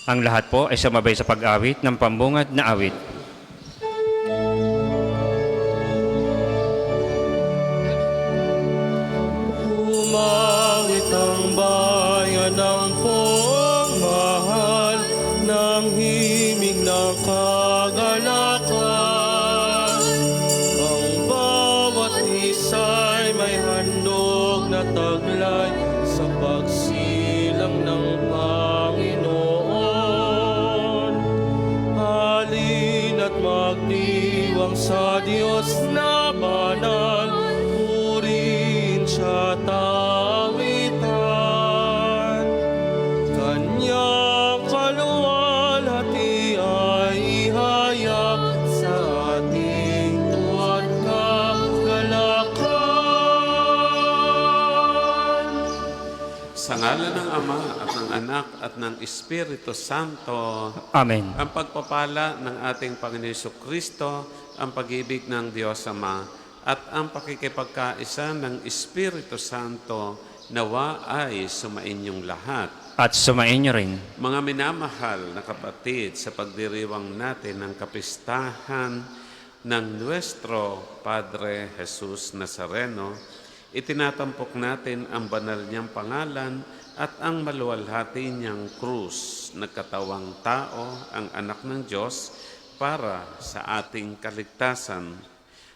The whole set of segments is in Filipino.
Ang lahat po ay sumabay sa pag-awit ng pambungad na awit. Umawit ang bayan ng pagmahal ng himig ng kagalakan. Ang bawat isa'y may handog na taglay sa pagsilang ng Panginoon. Halina't magdiwang sa Diyos na banal, purihin siya tawitan. Kanyang kaluwalhati ay ihayag sa ating tuwa't kagalakan. Sa ngalan ng Ama at ng Anak at ng Espiritu Santo, Amen. ang pagpapala ng ating Panginoon Jesucristo, ang pag-ibig ng Diyos Ama, at ang pakikipagkaisa ng Espiritu Santo nawa ay sumainyong lahat. At sumainyo rin. Mga minamahal na kapatid, sa pagdiriwang natin ng kapistahan ng Nuestro Padre Jesus Nazareno, itinatampok natin ang banal niyang pangalan at ang maluwalhati niyang krus. Nagkatawang tao, ang anak ng Diyos, para sa ating kaligtasan.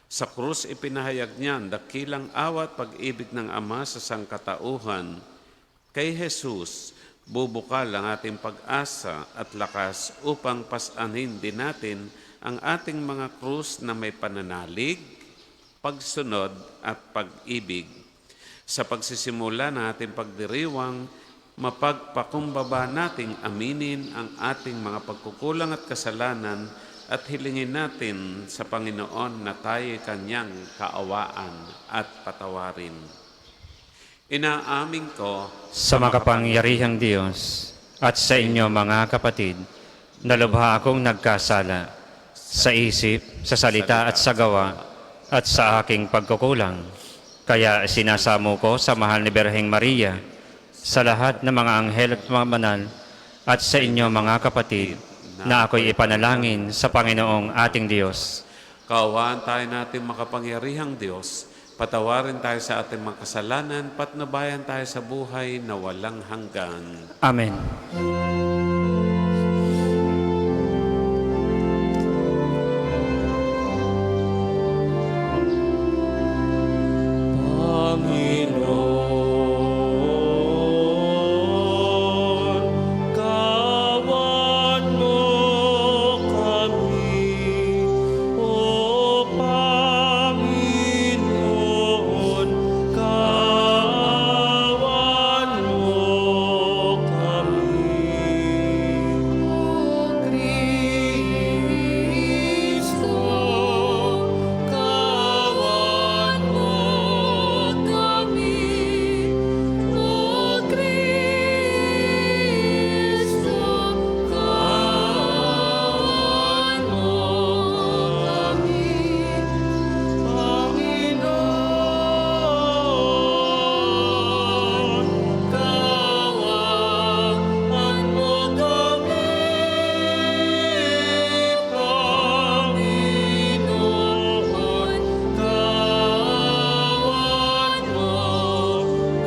Sa krus ipinahayag niya ang dakilang awat pag-ibig ng Ama sa sangkatauhan. Kay Jesus, bubukal ang ating pag-asa at lakas upang pasanin din natin ang ating mga krus na may pananalig, pagsunod at pag-ibig. Sa pagsisimula ng ating pagdiriwang, mapagpakumbaba nating aminin ang ating mga pagkukulang at kasalanan at hilingin natin sa Panginoon na tayo Kanyang kaawaan at patawarin. Inaamin ko Sa makapangyarihang Diyos at sa inyo mga kapatid, na lubha akong nagkasala sa isip, sa salita at sa gawa at sa aking pagkukulang. Kaya sinasamo ko sa mahal ni Birheng Maria, sa lahat ng mga anghel at mga banal, at sa inyo mga kapatid, na ako'y ipanalangin sa Panginoong ating Diyos. kaawaan tayo natin makapangyarihang Diyos, patawarin tayo sa ating mga kasalanan, patnubayan tayo sa buhay na walang hanggan. Amen. Panginoon, kawan mo kami. O Panginoon, kawan mo kami. O Kristo, kawan mo kami. O Kristo, kawan mo kami. Panginoon, kawan mo kami. Panginoon, kawan mo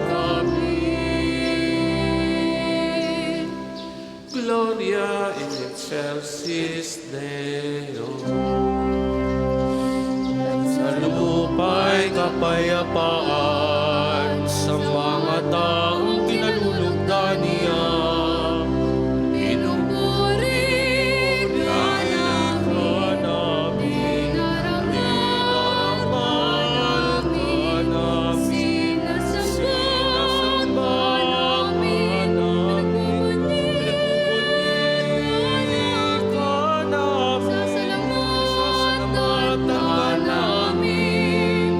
kami. Gloria in excelsis Deo. Sa lupa'y kapayapaan sa mga taong kinalulugdan niya. Pinupuri ka namin, dinaramal ka namin, sinasamba namin, pinagpupuri ka namin, sasalamatan ka namin.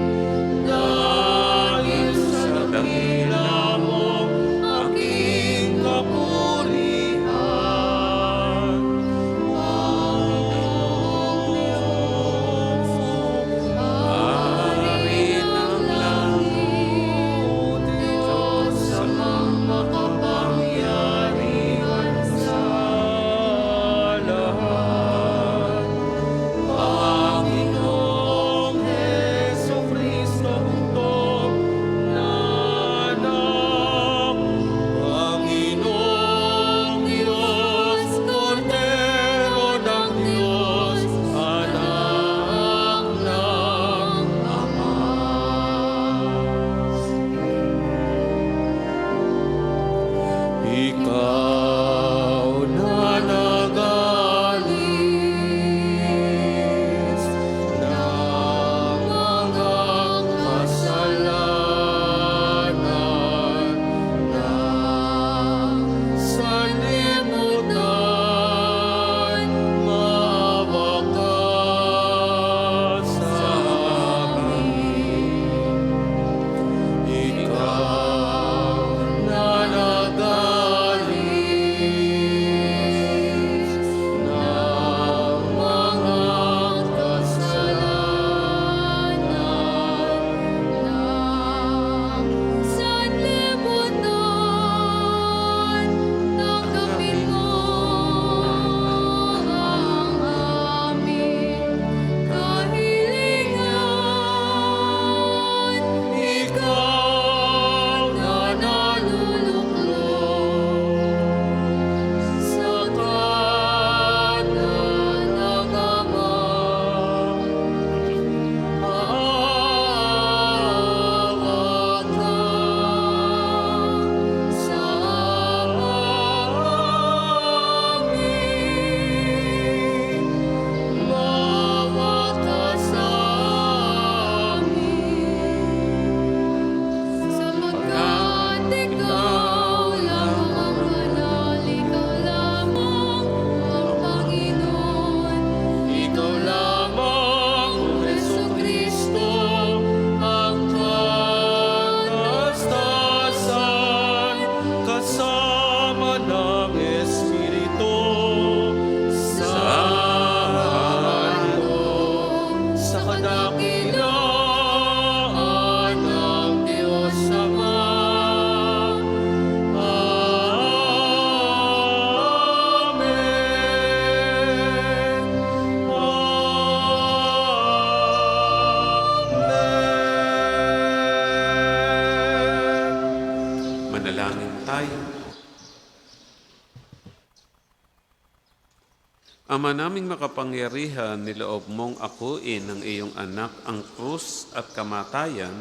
Ama naming makapangyarihan, niloob mong akuin ng iyong anak ang krus at kamatayan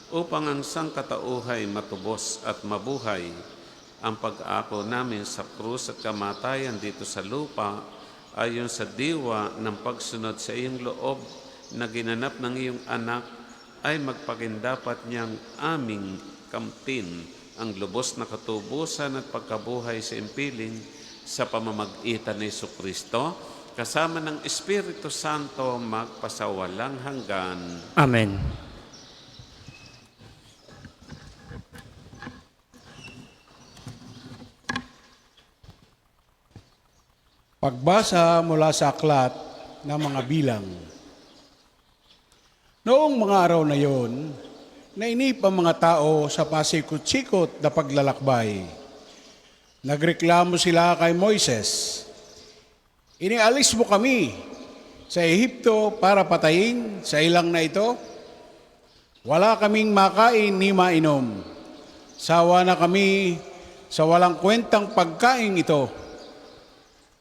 upang ang sangkatauhay matubos at mabuhay. Ang pag-ako namin sa krus at kamatayan dito sa lupa ayon sa diwa ng pagsunod sa iyong loob na ginanap ng iyong anak ay magpakindapat niyang aming kamtin ang lubos na katubusan at pagkabuhay sa impiling sa pamamagitan ni Jesucristo, kasama ng Espiritu Santo magpasawalang hanggan. Amen. Pagbasa mula sa aklat ng mga bilang. Noong mga araw na yon, nainip ang mga tao sa pasikot-sikot na paglalakbay. Nagreklamo sila kay Moises, "Inialis mo kami sa Ehipto para patayin sa ilang na ito? Wala kaming makain ni mainom. Sawa na kami sa walang kwentang pagkain ito.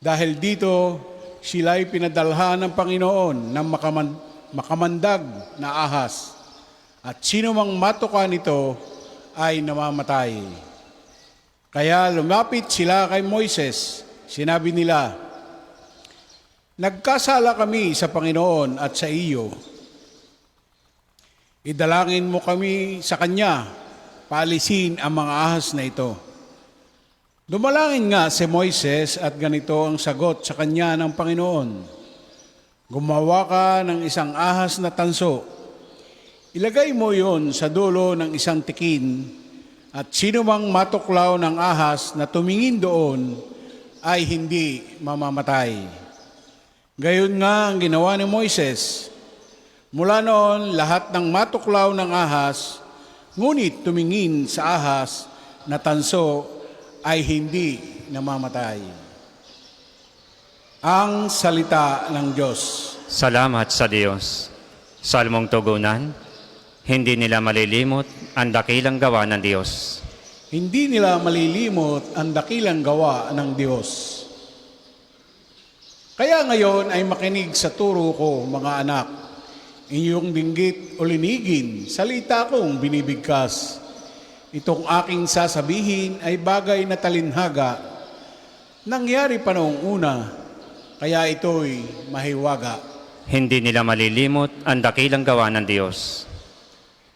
Dahil dito, sila'y pinadalhan ng Panginoon ng makamandag na ahas. At sino mang matuka nito ay namamatay." Kaya lumapit sila kay Moises. Sinabi nila, "Nagkasala kami sa Panginoon at sa iyo. Idalangin mo kami sa Kanya, paalisin ang mga ahas na ito." Dumalangin nga si Moises at ganito ang sagot sa kanya ng Panginoon, "Gumawa ka ng isang ahas na tanso. Ilagay mo yon sa dulo ng isang tikin, at sino mang matuklaw ng ahas na tumingin doon ay hindi mamamatay." Gayon nga ang ginawa ni Moises. Mula noon, lahat ng matuklaw ng ahas, ngunit tumingin sa ahas na tanso ay hindi namamatay. Ang salita ng Diyos. Salamat sa Diyos. Salmong tugunan, hindi nila malilimot ang dakilang gawa ng Diyos. Hindi nila malilimot ang dakilang gawa ng Diyos. Kaya ngayon ay makinig sa turo ko, mga anak. Inyong dinggit o linigin, salita kong binibigkas. Itong aking sasabihin ay bagay na talinhaga. Nangyari pa noong una, kaya ito'y mahiwaga. Hindi nila malilimot ang dakilang gawa ng Diyos.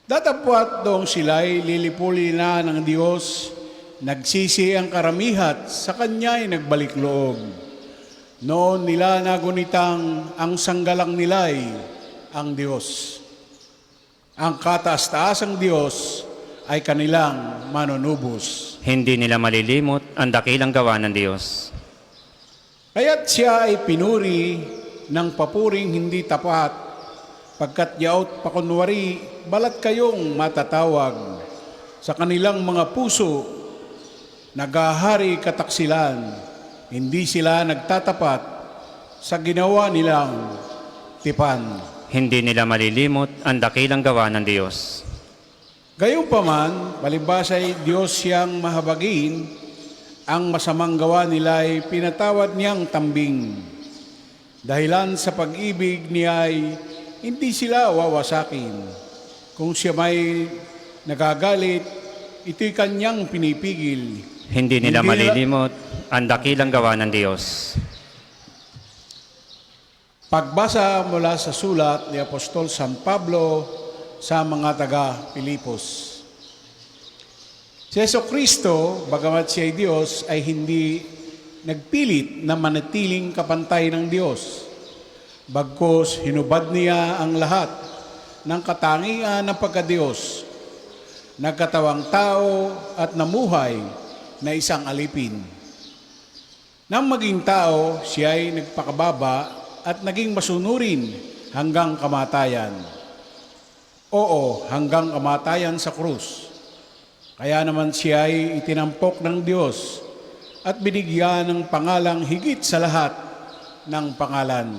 Datapwat doong sila'y lilipuli na ng Diyos, nagsisi ang karamihat, sa Kanya'y nagbalik loob. Noon nila nagunitang ang sanggalang nila'y ang Diyos. Ang kataas-taasang Diyos ay kanilang manunubos. Hindi nila malilimot ang dakilang gawa ng Diyos. Kaya't siya ay pinuri ng papuring hindi tapat, pagkat yaot pakunwari, balat kayong matatawag. Sa kanilang mga puso, nagahari kataksilan, hindi sila nagtatapat sa ginawa nilang tipan. Hindi nila malilimot ang dakilang gawa ng Diyos. Gayunpaman, palibasay Diyos siyang mahabagin, ang masamang gawa nila ay pinatawad niyang tambing. Dahilan sa pag-ibig niya ay hindi sila wawasakin. Kung siya may nagagalit, ito'y kanyang pinipigil. Hindi nila malilimot ang dakilang gawa ng Diyos. Pagbasa mula sa sulat ni Apostol San Pablo sa mga taga-Pilipos. Si Jesucristo, bagamat siya ay Diyos, ay hindi nagpilit na manatiling kapantay ng Diyos. Bagkus, hinubad niya ang lahat ng katangian ng pagka-Diyos. Nagkatawang tao at namuhay na isang alipin. Nang maging tao, siya ay nagpakababa at naging masunurin hanggang kamatayan. Oo, hanggang kamatayan sa krus. Kaya naman siya ay itinampok ng Diyos at binigyan ng pangalang higit sa lahat ng pangalan.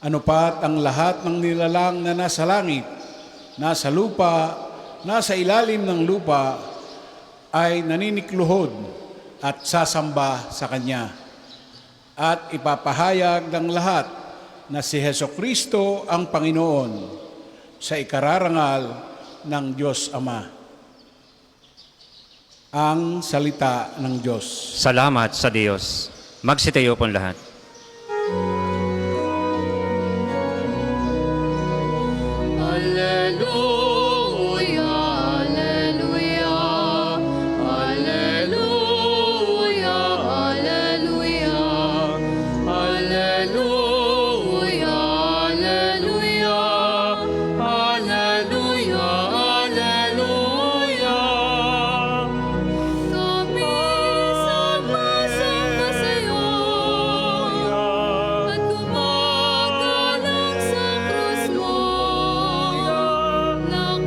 Ano pat ang lahat ng nilalang na nasa langit, nasa lupa, nasa ilalim ng lupa, ay naninikluhod at sasamba sa Kanya. at ipapahayag ng lahat na si Hesukristo ang Panginoon sa ikararangal ng Diyos Ama. Ang salita ng Diyos. Salamat sa Diyos. Magsitayo pong lahat. Alleluia, alleluia, alleluia, alleluia, alleluia, alleluia, alleluia, alleluia. Kami sama-sama sa'yo at gumagalang sa krus mo. Nakaligtasan ng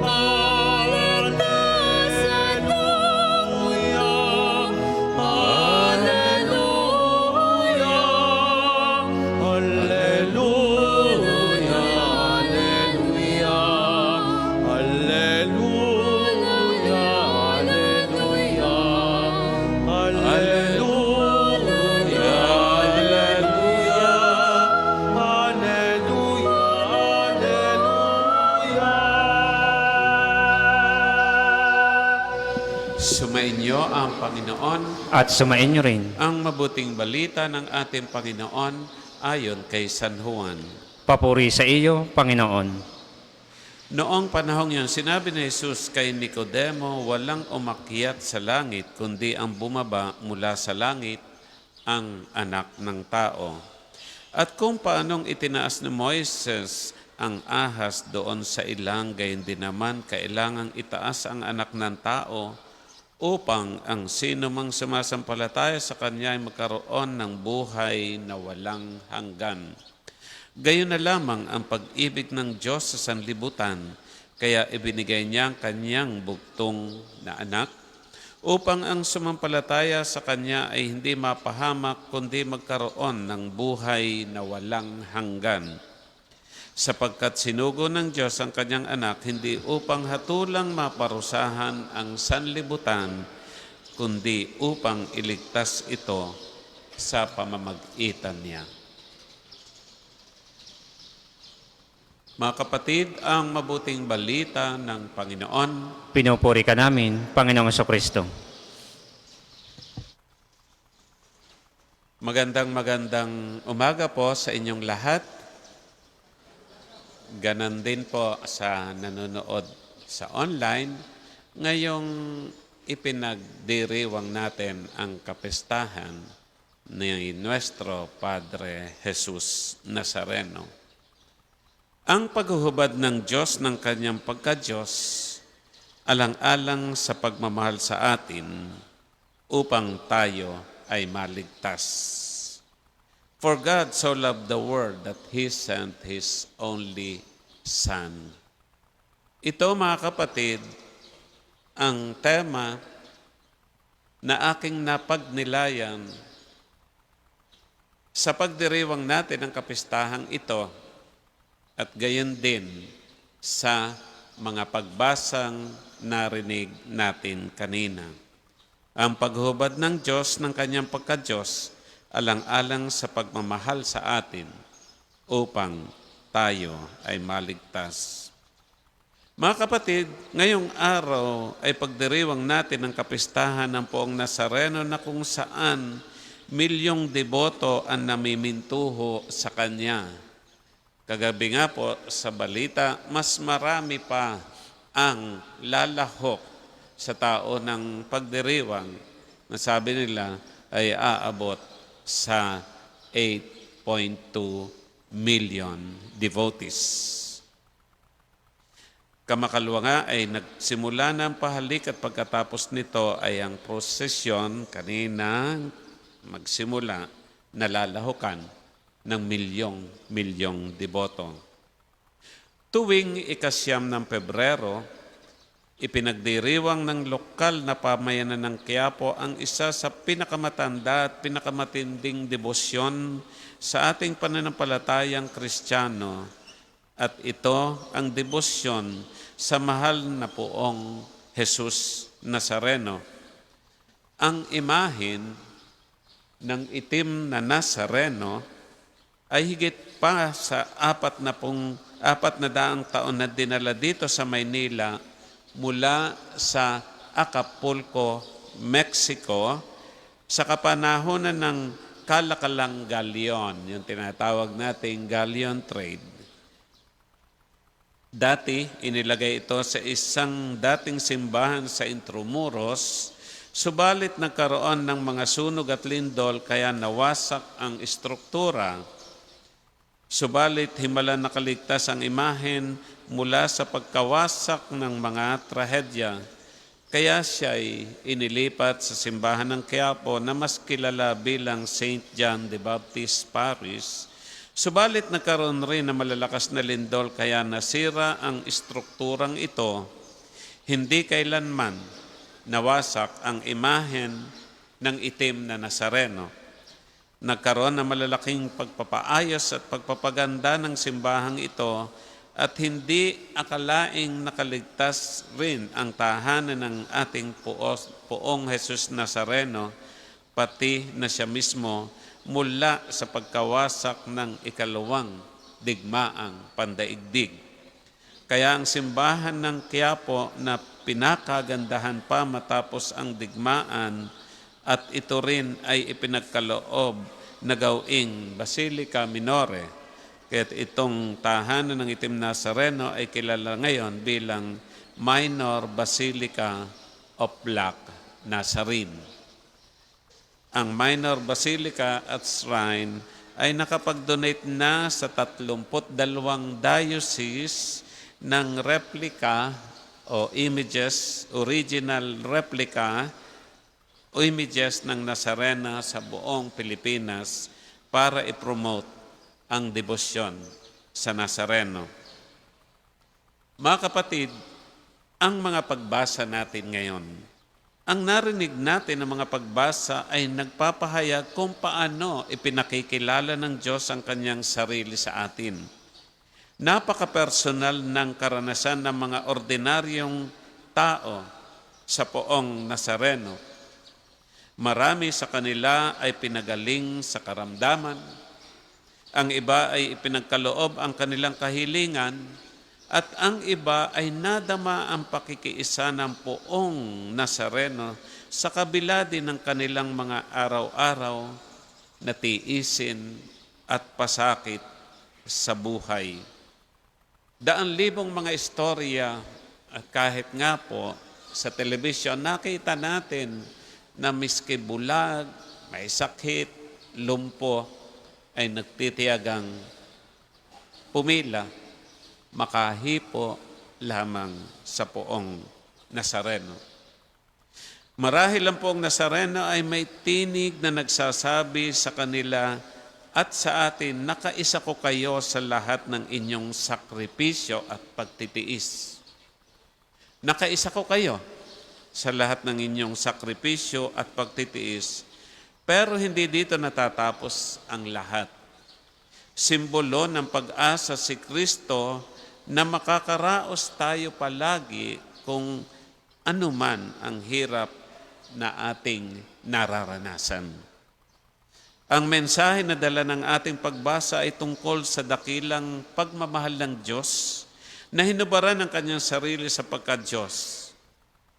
mundo. Alleluia, alleluia, alleluia, alleluia, alleluia, alleluia, alleluia. Sumainyo ang Panginoon. At sumain niyo rin. Ang mabuting balita ng ating Panginoon ayon kay San Juan. Papuri sa iyo, Panginoon. Noong panahong yun, sinabi ni Jesus kay Nicodemo, walang umakyat sa langit, kundi ang bumaba mula sa langit, ang anak ng tao. At kung paanong itinaas ni Moises ang ahas doon sa ilang, gayon din naman kailangang itaas ang anak ng tao upang ang sino mang sumasampalataya sa kanya ay magkaroon ng buhay na walang hanggan. Gayon na lamang ang pag-ibig ng Diyos sa sanlibutan, kaya ibinigay niya ang kanyang bugtong na anak, upang ang sumampalataya sa kanya ay hindi mapahamak, kundi magkaroon ng buhay na walang hanggan. Sapagkat sinugo ng Diyos ang kanyang anak, hindi upang hatulang maparusahan ang sanlibutan, kundi upang iligtas ito sa pamamagitan niya. Mga kapatid, ang mabuting balita ng Panginoon. Pinupuri ka namin, Panginoong Kristo. Magandang umaga po sa inyong lahat. Ganon din po sa nanonood sa online. Ngayong ipinagdiriwang natin ang kapistahan ni Nuestro Padre Jesus Nazareno. Ang paghuhubad ng Diyos ng kanyang pagka-Diyos, alang-alang sa pagmamahal sa atin upang tayo ay maligtas. For God so loved the world that He sent His only Son. Ito, mga kapatid, ang tema na aking napagnilayan sa pagdiriwang natin ng kapistahang ito at gayon din sa mga pagbasang narinig natin kanina. Ang paghubad ng Diyos ng kanyang pagka-Diyos alang-alang sa pagmamahal sa atin upang tayo ay maligtas. Mga kapatid, ngayong araw ay pagdiriwang natin ang kapistahan ng Poong Nazareno na kung saan milyong deboto ang namimintuho sa Kanya. Kagabi nga po sa balita, mas marami pa ang lalahok sa tao ng pagdiriwang na sabi nila ay aabot sa 8.2 million devotees. Kamakalwa nga ay nagsimula na ang pahalik at pagkatapos nito ay ang prosesyon kanina magsimula na lalahukan ng milyong deboto. Tuwing ikasyam ng Pebrero, ipinagdiriwang ng lokal na pamayanan ng Quiapo ang isa sa pinakamatanda at pinakamatinding debosyon sa ating pananampalatayang Kristiyano, at ito ang debosyon sa mahal na Poong Jesus Nazareno. Ang imahen ng itim na Nazareno ay higit pa sa 40 taon na dinala dito sa Maynila mula sa Acapulco, Mexico, sa kapanahonan ng kalakalang galyon, yung tinatawag nating galleon trade. Dati, inilagay ito sa isang dating simbahan sa Intramuros, subalit nagkaroon ng mga sunog at lindol kaya nawasak ang istruktura. Subalit himala nakaligtas ang imahen mula sa pagkawasak ng mga trahedya. Kaya siya ay inilipat sa simbahan ng Quiapo na mas kilala bilang St. John the Baptist Parish. Subalit nagkaroon rin na malalakas na lindol kaya nasira ang istrukturang ito. Hindi kailanman nawasak ang imahen ng itim na Nazareno. Nagkaroon ng malalaking pagpapaayos at pagpapaganda ng simbahang ito at hindi akalaing nakaligtas rin ang tahanan ng ating poong Jesus Nazareno, pati na siya mismo mula sa pagkawasak ng ikalawang digmaang pandaigdig. Kaya ang simbahan ng Quiapo na pinakagandahan pa matapos ang digmaan at ito rin ay ipinagkaloob na gawing Basilica Minore. Kaya't itong tahanan ng itim Nazareno ay kilala ngayon bilang Minor Basilica of Black Nazarene. Ang Minor Basilica at Shrine ay nakapag-donate na sa 32 diocese ng replica o images, original replica o images ng Nazarena sa buong Pilipinas para i-promote ang debosyon sa Nazareno. Mga kapatid, ang mga pagbasa natin ngayon, ang narinig natin ng mga pagbasa ay nagpapahayag kung paano ipinakikilala ng Diyos ang kanyang sarili sa atin. Napaka-personal ng karanasan ng mga ordinaryong tao sa poong Nazareno. Marami sa kanila ay pinagaling sa karamdaman. Ang iba ay ipinagkaloob ang kanilang kahilingan at ang iba ay nadama ang pakikiisa ng poong Nazareno sa kabila din ng kanilang mga araw-araw na tiisin at pasakit sa buhay. Daan-libong mga istorya at kahit nga po sa telebisyon nakita natin na miski bulag, may sakit, lumpo, ay nagtitiyagang pumila, makahipo lamang sa poong Nazareno. Marahil ang poong Nazareno ay may tinig na nagsasabi sa kanila at sa atin, nakaisa ko kayo sa lahat ng inyong sakripisyo at pagtitiis. Nakaisa ko kayo sa lahat ng inyong sakripisyo at pagtitiis. Pero hindi dito natatapos ang lahat. Simbolo ng pag-asa si Kristo na makakaraos tayo palagi kung anuman ang hirap na ating nararanasan. Ang mensahe na dala ng ating pagbasa ay tungkol sa dakilang pagmamahal ng Diyos na hinubaran ng kanyang sarili sa pagka-Diyos,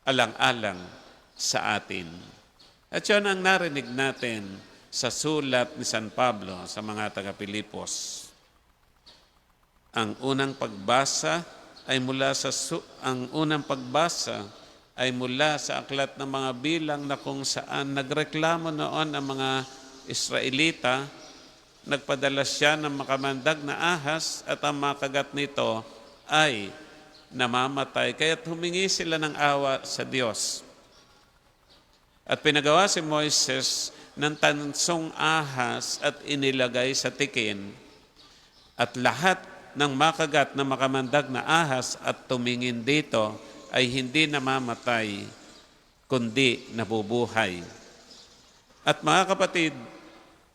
alang-alang sa atin. At yun ang narinig natin sa sulat ni San Pablo sa mga taga-Pilipos. Ang unang pagbasa ay mula sa aklat ng mga bilang na kung saan nagreklamo noon ang mga Israelita, nagpadala siya ng makamandag na ahas at ang makagat nito ay namamatay. Kaya't humingi sila ng awa sa Diyos. At pinagawa si Moises ng tansong ahas at inilagay sa tikin. At lahat ng makagat na makamandag na ahas at tumingin dito ay hindi namamatay, kundi nabubuhay. At mga kapatid,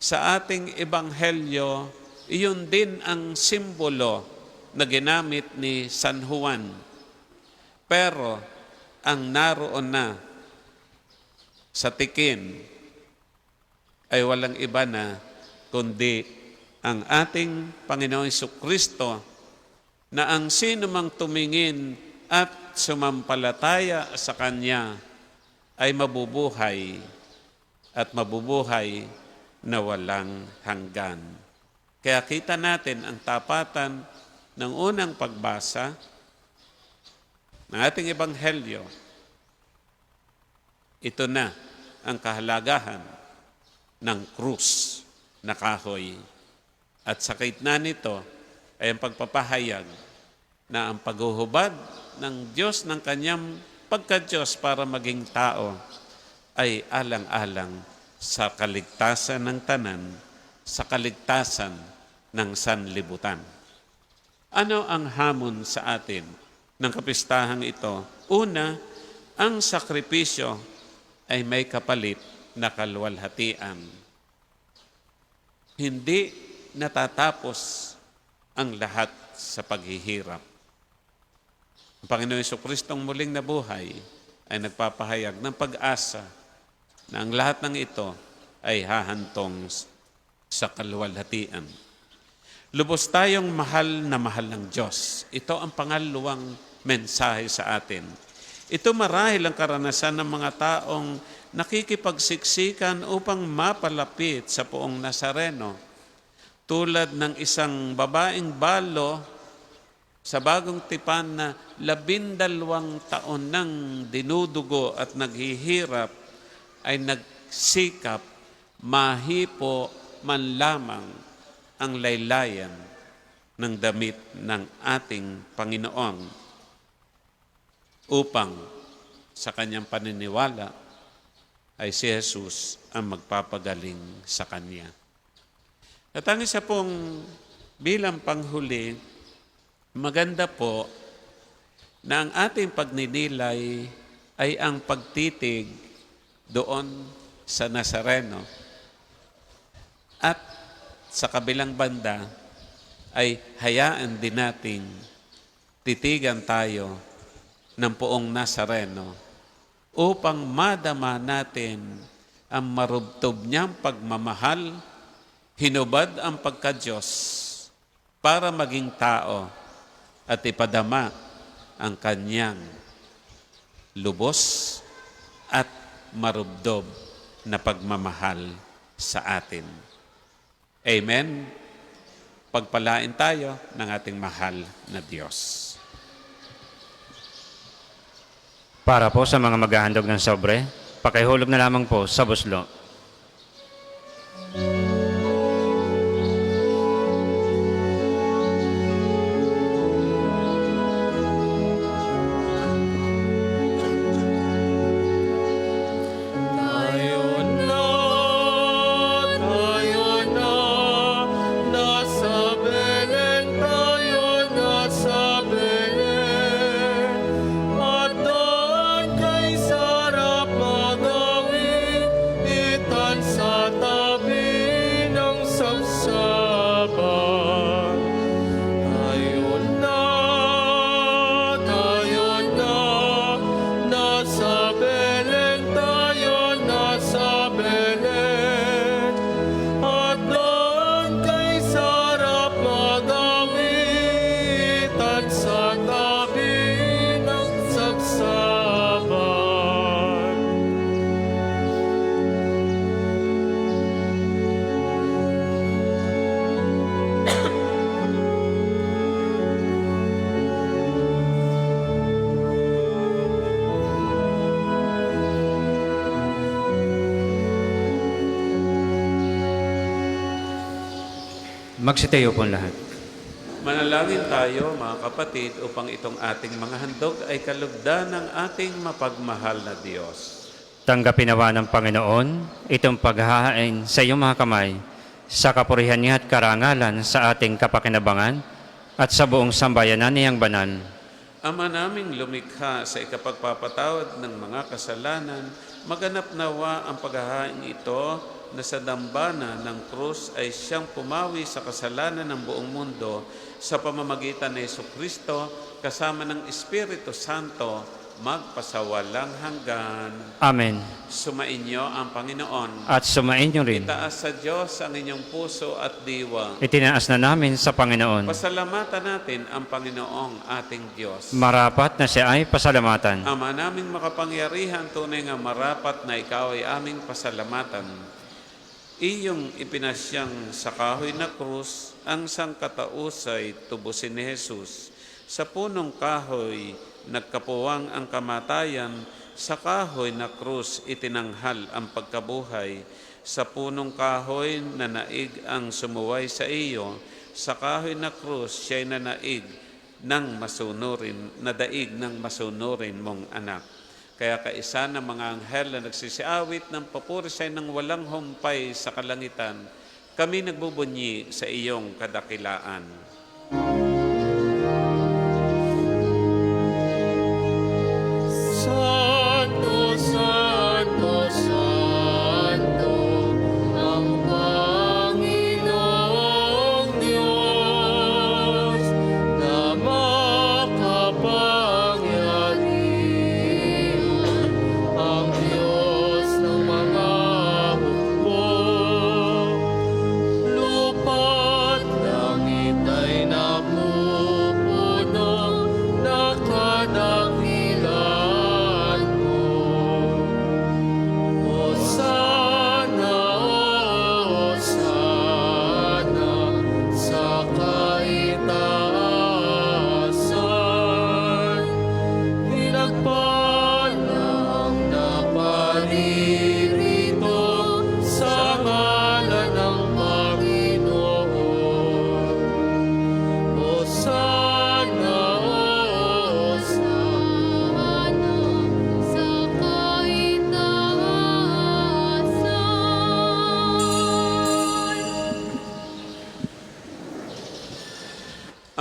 sa ating ebanghelyo, iyon din ang simbolo na ginamit ni San Juan. Pero ang naroon na sa tikin ay walang iba na kundi ang ating Panginoong Jesucristo, na ang sino mang tumingin at sumampalataya sa Kanya ay mabubuhay at mabubuhay na walang hanggan. Kaya kita natin ang tapatan ng unang pagbasa ng ating Ebanghelyo. Ito na ang kahalagahan ng krus na kahoy. At sa gitna nito ay ang pagpapahayag na ang paghuhubad ng Diyos ng Kanyang pagka-Diyos para maging tao ay alang-alang sa kaligtasan ng tanan, sa kaligtasan ng sanlibutan. Ano ang hamon sa atin ng kapistahang ito? Una, ang sakripisyo ay may kapalit na kaluwalhatian. Hindi natatapos ang lahat sa paghihirap. Ang Panginoon Jesucristong muling nabuhay ay nagpapahayag ng pag-asa na ang lahat ng ito ay hahantong sa kaluwalhatian. Lubos tayong mahal na mahal ng Diyos. Ito ang pangalawang mensahe sa atin. Ito marahil ang karanasan ng mga taong nakikipagsiksikan upang mapalapit sa Poong Nazareno. Tulad ng isang babaeng balo sa bagong tipan na 12 taon nang dinudugo at naghihirap, ay nagsikap mahipo man lamang ang laylayan ng damit ng ating Panginoon upang sa kanyang paniniwala ay si Jesus ang magpapagaling sa kanya. At ang isa pong bilang panghuli, maganda po na ang ating pagninilay ay ang pagtitig doon sa Nazareno. At sa kabilang banda ay hayaan din nating titigan tayo ng Poong Nazareno upang madama natin ang marubtob niyang pagmamahal, hinubad ang pagka-Diyos para maging tao at ipadama ang kanyang lubos at marubdob na pagmamahal sa atin. Amen. Pagpalain tayo ng ating mahal na Diyos. Para po sa mga maghahandog ng sobre, pakihulog na lamang po sa buslo. Nasa Belen tayo, nasa Belen. At doon kay sarap magawin, itan sa tabi ng sabsaban. Tayo na, nasa Belen tayo, nasa Belen. At doon kay sarap magawitan sa tabi ng sabsaban. Magsitayo po lahat. Manalangin tayo, mga kapatid, upang itong ating mga handog ay kalugdan ng ating mapagmahal na Diyos. Tanggapin nawa ng Panginoon itong paghahain sa iyong mga kamay sa kapurihan niya at karangalan sa ating kapakinabangan at sa buong sambayanan niyang banal. Ama naming lumikha sa ikapagpapatawad ng mga kasalanan, maganap nawa ang paghahain ito na sa dambana ng krus ay siyang pumawi sa kasalanan ng buong mundo sa pamamagitan ni Jesucristo kasama ng Espiritu Santo magpasawalang hanggan. Amen. Sumainyo ang Panginoon. At sumainyo rin. Itaas sa Diyos ang inyong puso at diwa. Itinaas na namin sa Panginoon. Pasalamatan natin ang Panginoong ating Diyos. Marapat na siya ay pasalamatan. Ama naming makapangyarihan, tunay nga marapat na ikaw ay aming pasalamatan. Iyong ipinasyang sa kahoy na krus, ang sangkatausay tubusin ni Jesus. Sa punong kahoy, nagkapuwang ang kamatayan, sa kahoy na krus itinanghal ang pagkabuhay. Sa punong kahoy nanaig ang sumuway sa iyo, sa kahoy na krus siya'y nanaig ng masunurin, nadaig ng masunurin mong anak. Kaya kaisa ng mga anghel na nagsisiawit ng papurisay ng walang humpay sa kalangitan, kami nagbubunyi sa iyong kadakilaan. Santo, Santo, Santo, ang Panginoong Diyos na makapangyarihan, ang Diyos ng mga hukbo. Lupa't langit ay napupuno na kadakilaan mo. Hosana, Hosana sa kaitaasan. Pinagpalang naparirito sa ngalan ng Panginoon. Hosana, Hosana sa kaitaasan.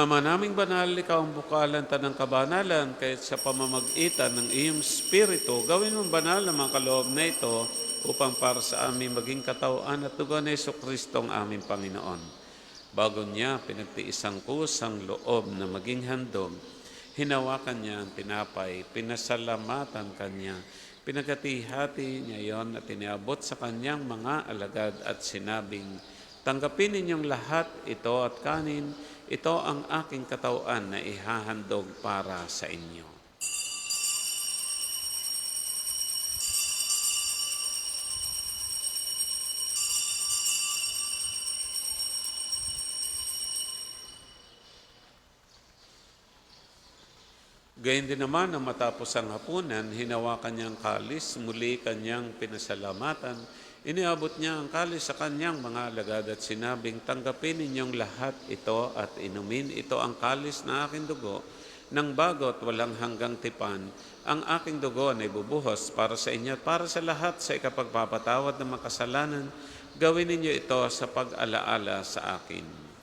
Ama naming banal, ikaw ang bukalan tanang kabanalan, kahit sa pamamagitan ng iyong Espiritu, gawin mong banal ang mga kaloob na ito upang para sa amin maging katawan at dugo ni Jesucristo ang aming Panginoon. Bago niya pinagtiisang kusang loob na maging handog, hinawakan niya ang tinapay, pinasalamatan kanya, pinagati-hati niya yon at iniabot sa kanyang mga alagad at sinabing, tanggapin ninyong lahat ito at kanin, ito ang aking katawan na ihahandog para sa inyo. Gayun din naman, nang matapos ang hapunan, hinawakan niya ang kalis, muli kanyang pinasalamatan, iniabot niya ang kalis sa kanyang mga alagad at sinabing, tanggapin ninyong lahat ito at inumin, ito ang kalis na aking dugo, ng bago at walang hanggang tipan, ang aking dugo na ibubuhos para sa inyo at para sa lahat sa ikapagpapatawad ng makasalanan, gawin ninyo ito sa pag-alaala sa akin.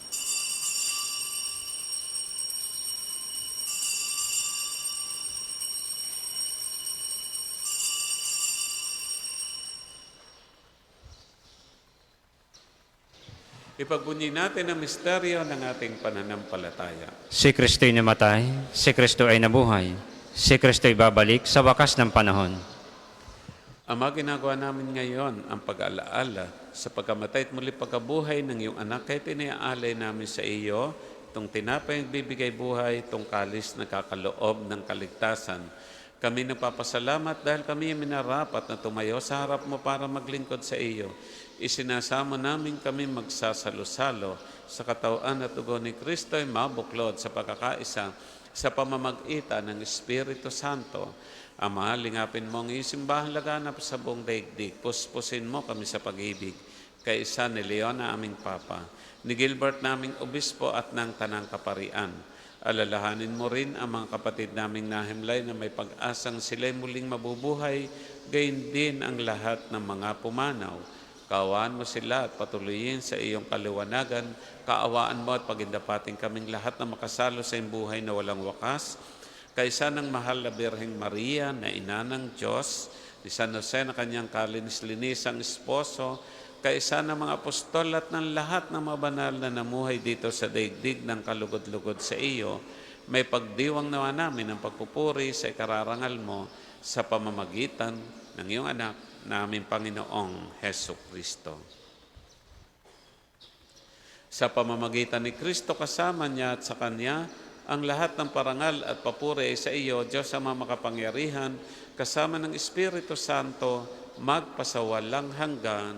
Ipagbunyi natin ang misteryo ng ating pananampalataya. Si Kristo'y namatay, si Kristo ay nabuhay, si Kristo'y babalik sa wakas ng panahon. Ama, ginagawa namin ngayon ang pag-alaala sa pagkamatay at muli pagkabuhay ng iyong anak, kaya tiniaalay namin sa iyo itong tinapay ang bibigay buhay, itong kalis na kakaloob ng kaligtasan. Kami nagpapasalamat dahil kami minarapat na tumayo sa harap mo para maglingkod sa iyo. Isinasama namin kami magsasalo-salo sa katawan at dugo ni Kristo ay mabuklod sa pagkakaisa sa pamamagitan ng Espiritu Santo. Ama, lingapin mo ang isimbahan laganap sa buong daigdig. Puspusin mo kami sa pag-ibig. Kaisa ni Leon na aming Papa, ni Gilbert naming Obispo at ng Tanang Kaparian. Alalahanin mo rin ang mga kapatid naming nahimlay na may pag-asang sila'y muling mabubuhay, gayon din ang lahat ng mga pumanaw. Kaawaan mo sila at patuloyin sa iyong kaliwanagan. Kaawaan mo at pagindapating kaming lahat na makasalo sa iyong buhay na walang wakas. Kaisa ng mahal na Birheng Maria na ina ng Diyos, ni San Jose na kanyang kalinis-linisang esposo, kaisa ng mga apostol at ng lahat ng mga banal na namuhay dito sa daigdig ng kalugod-lugod sa iyo, may pagdiwang nawa namin ng pagpupuri sa ikararangal mo sa pamamagitan ng iyong anak naming Panginoong Heso Kristo. Sa pamamagitan ni Kristo kasama niya at sa Kanya, ang lahat ng parangal at papuri ay sa iyo, Diyos Ama makapangyarihan, kasama ng Espiritu Santo, magpasawalang hanggan.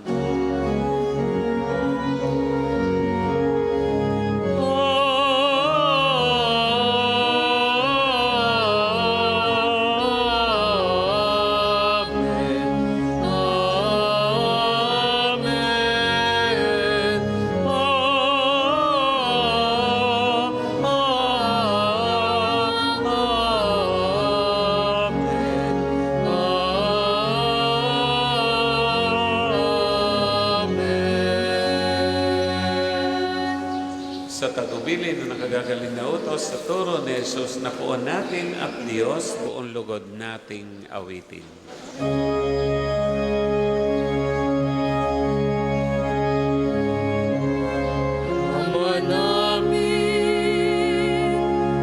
Sa tagubilin na nakagagaling na utos sa turo ni Jesus, napuan natin at Diyos, buong lugod nating awitin. Ama namin,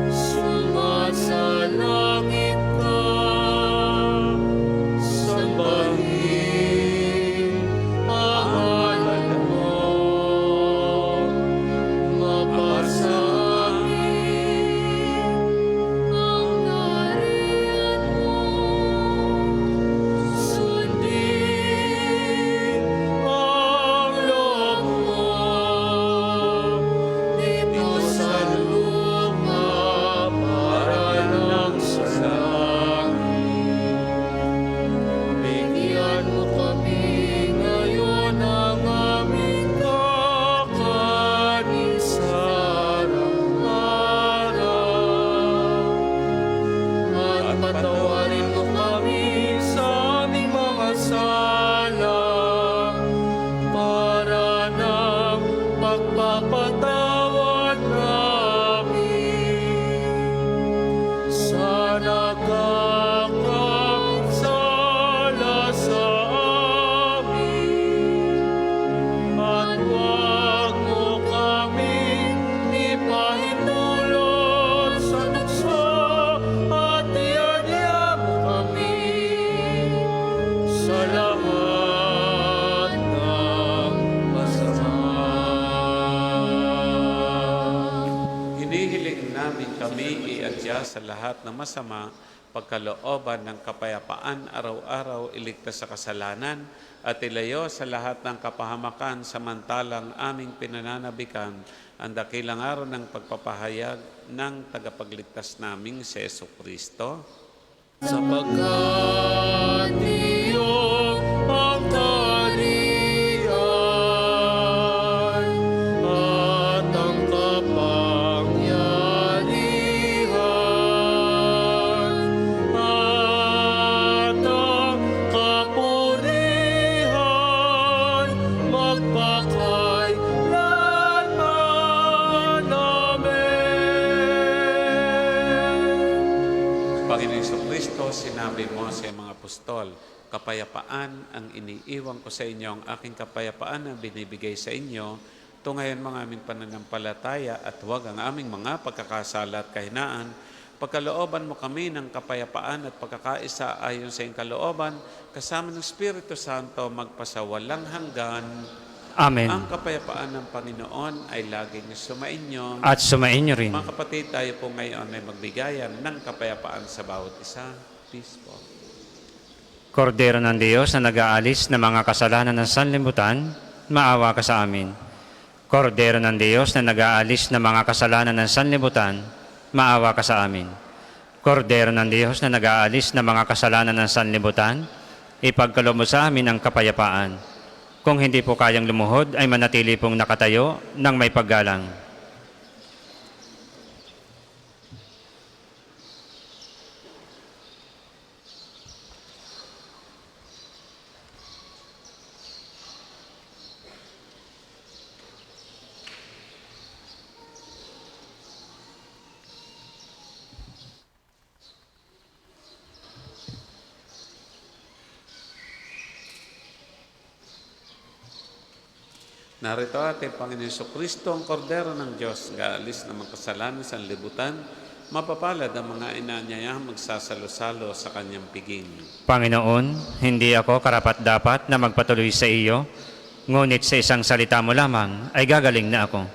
sumasalangit ka, sambahin ang ngalan mo, mapasa amin Ang kaharian mo, sundin ang loob mo, dito sa lupa para lang sa langit. Bigyan mo kami ngayon ng aming kakanin sa araw-araw. At patawarin mo kami sa aming mga sala, para ng pagpapatawad namin sa nakakasala sa amin. At huwag mo kaming ipahintulot sa tukso, at iadya mo kami sa lahat ng masama. Hinihiling namin kami iadya sa lahat ng masama, pagkalooban ng kapayapaan araw-araw, iligtas sa kasalanan, at ilayo sa lahat ng kapahamakan, samantalang aming pinananabikan ang dakilang araw ng pagpapahayag ng tagapagligtas naming si Yesu Kristo. Sapagkat iyong ang kaharian at ang kapangyarihan at ang kapurihan magpakailanman. Amen. Panginoon Jesucristo, sinabi mo sa mga apostol, kapayapaan ang iniiwan ko sa inyo, ang aking kapayapaan ang binibigay sa inyo. Tungayan mga aming pananampalataya at huwag ang aming mga pagkakasala at kahinaan. Pagkalooban mo kami ng kapayapaan at pagkakaisa ayon sa iyong kalooban, kasama ng Espiritu Santo, magpasawalang hanggan. Amen. Ang kapayapaan ng Panginoon ay laging sumainyo. At sumainyo rin. Mga kapatid, tayo po ngayon ay magbigayan ng kapayapaan sa bawat isa. Peace po. Kordero ng Diyos na nag-aalis ng mga kasalanan ng sanlibutan, maawa ka sa amin. Kordero ng Diyos na nag-aalis ng mga kasalanan ng sanlibutan, maawa ka sa amin. Kordero ng Diyos na nag-aalis ng mga kasalanan ng sanlibutan, ipagkaloob mo sa amin ang kapayapaan. Kung hindi po kayang lumuhod, ay manatili pong nakatayo ng may paggalang. Narito ating Panginoon Jesucristo, ang kordero ng Diyos, gaalis ng mga kasalanan sa libutan. Mapapalad ang mga inanyayang magsasalo-salo sa kanyang piging. Panginoon, hindi ako karapat-dapat na magpatuloy sa iyo, ngunit sa isang salita mo lamang ay gagaling na ako.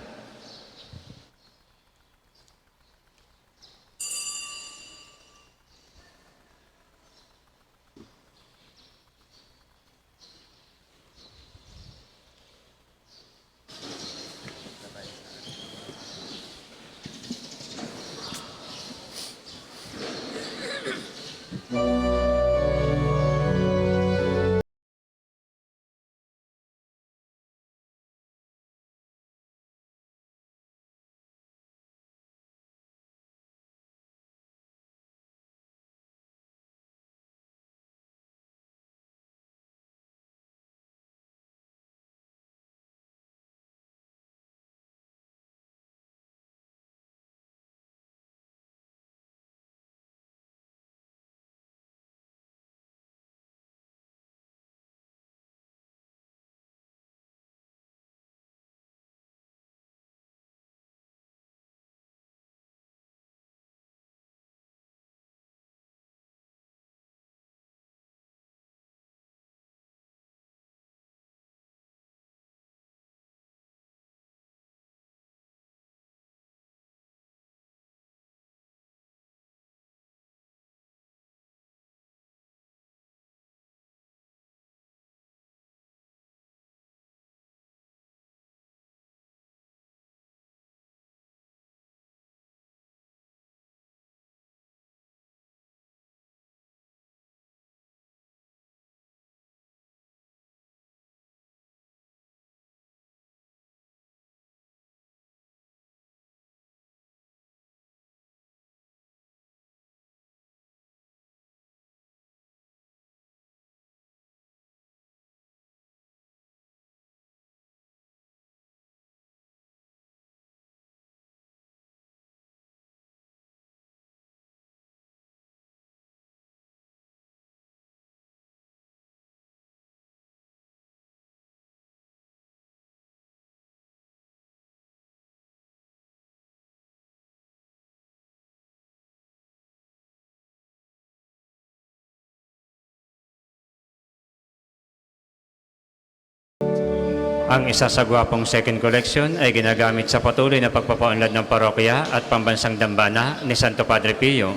Ang isa sa gwapong second collection ay ginagamit sa patuloy na pagpapaunlad ng parokya at pambansang dambana ni Santo Padre Pio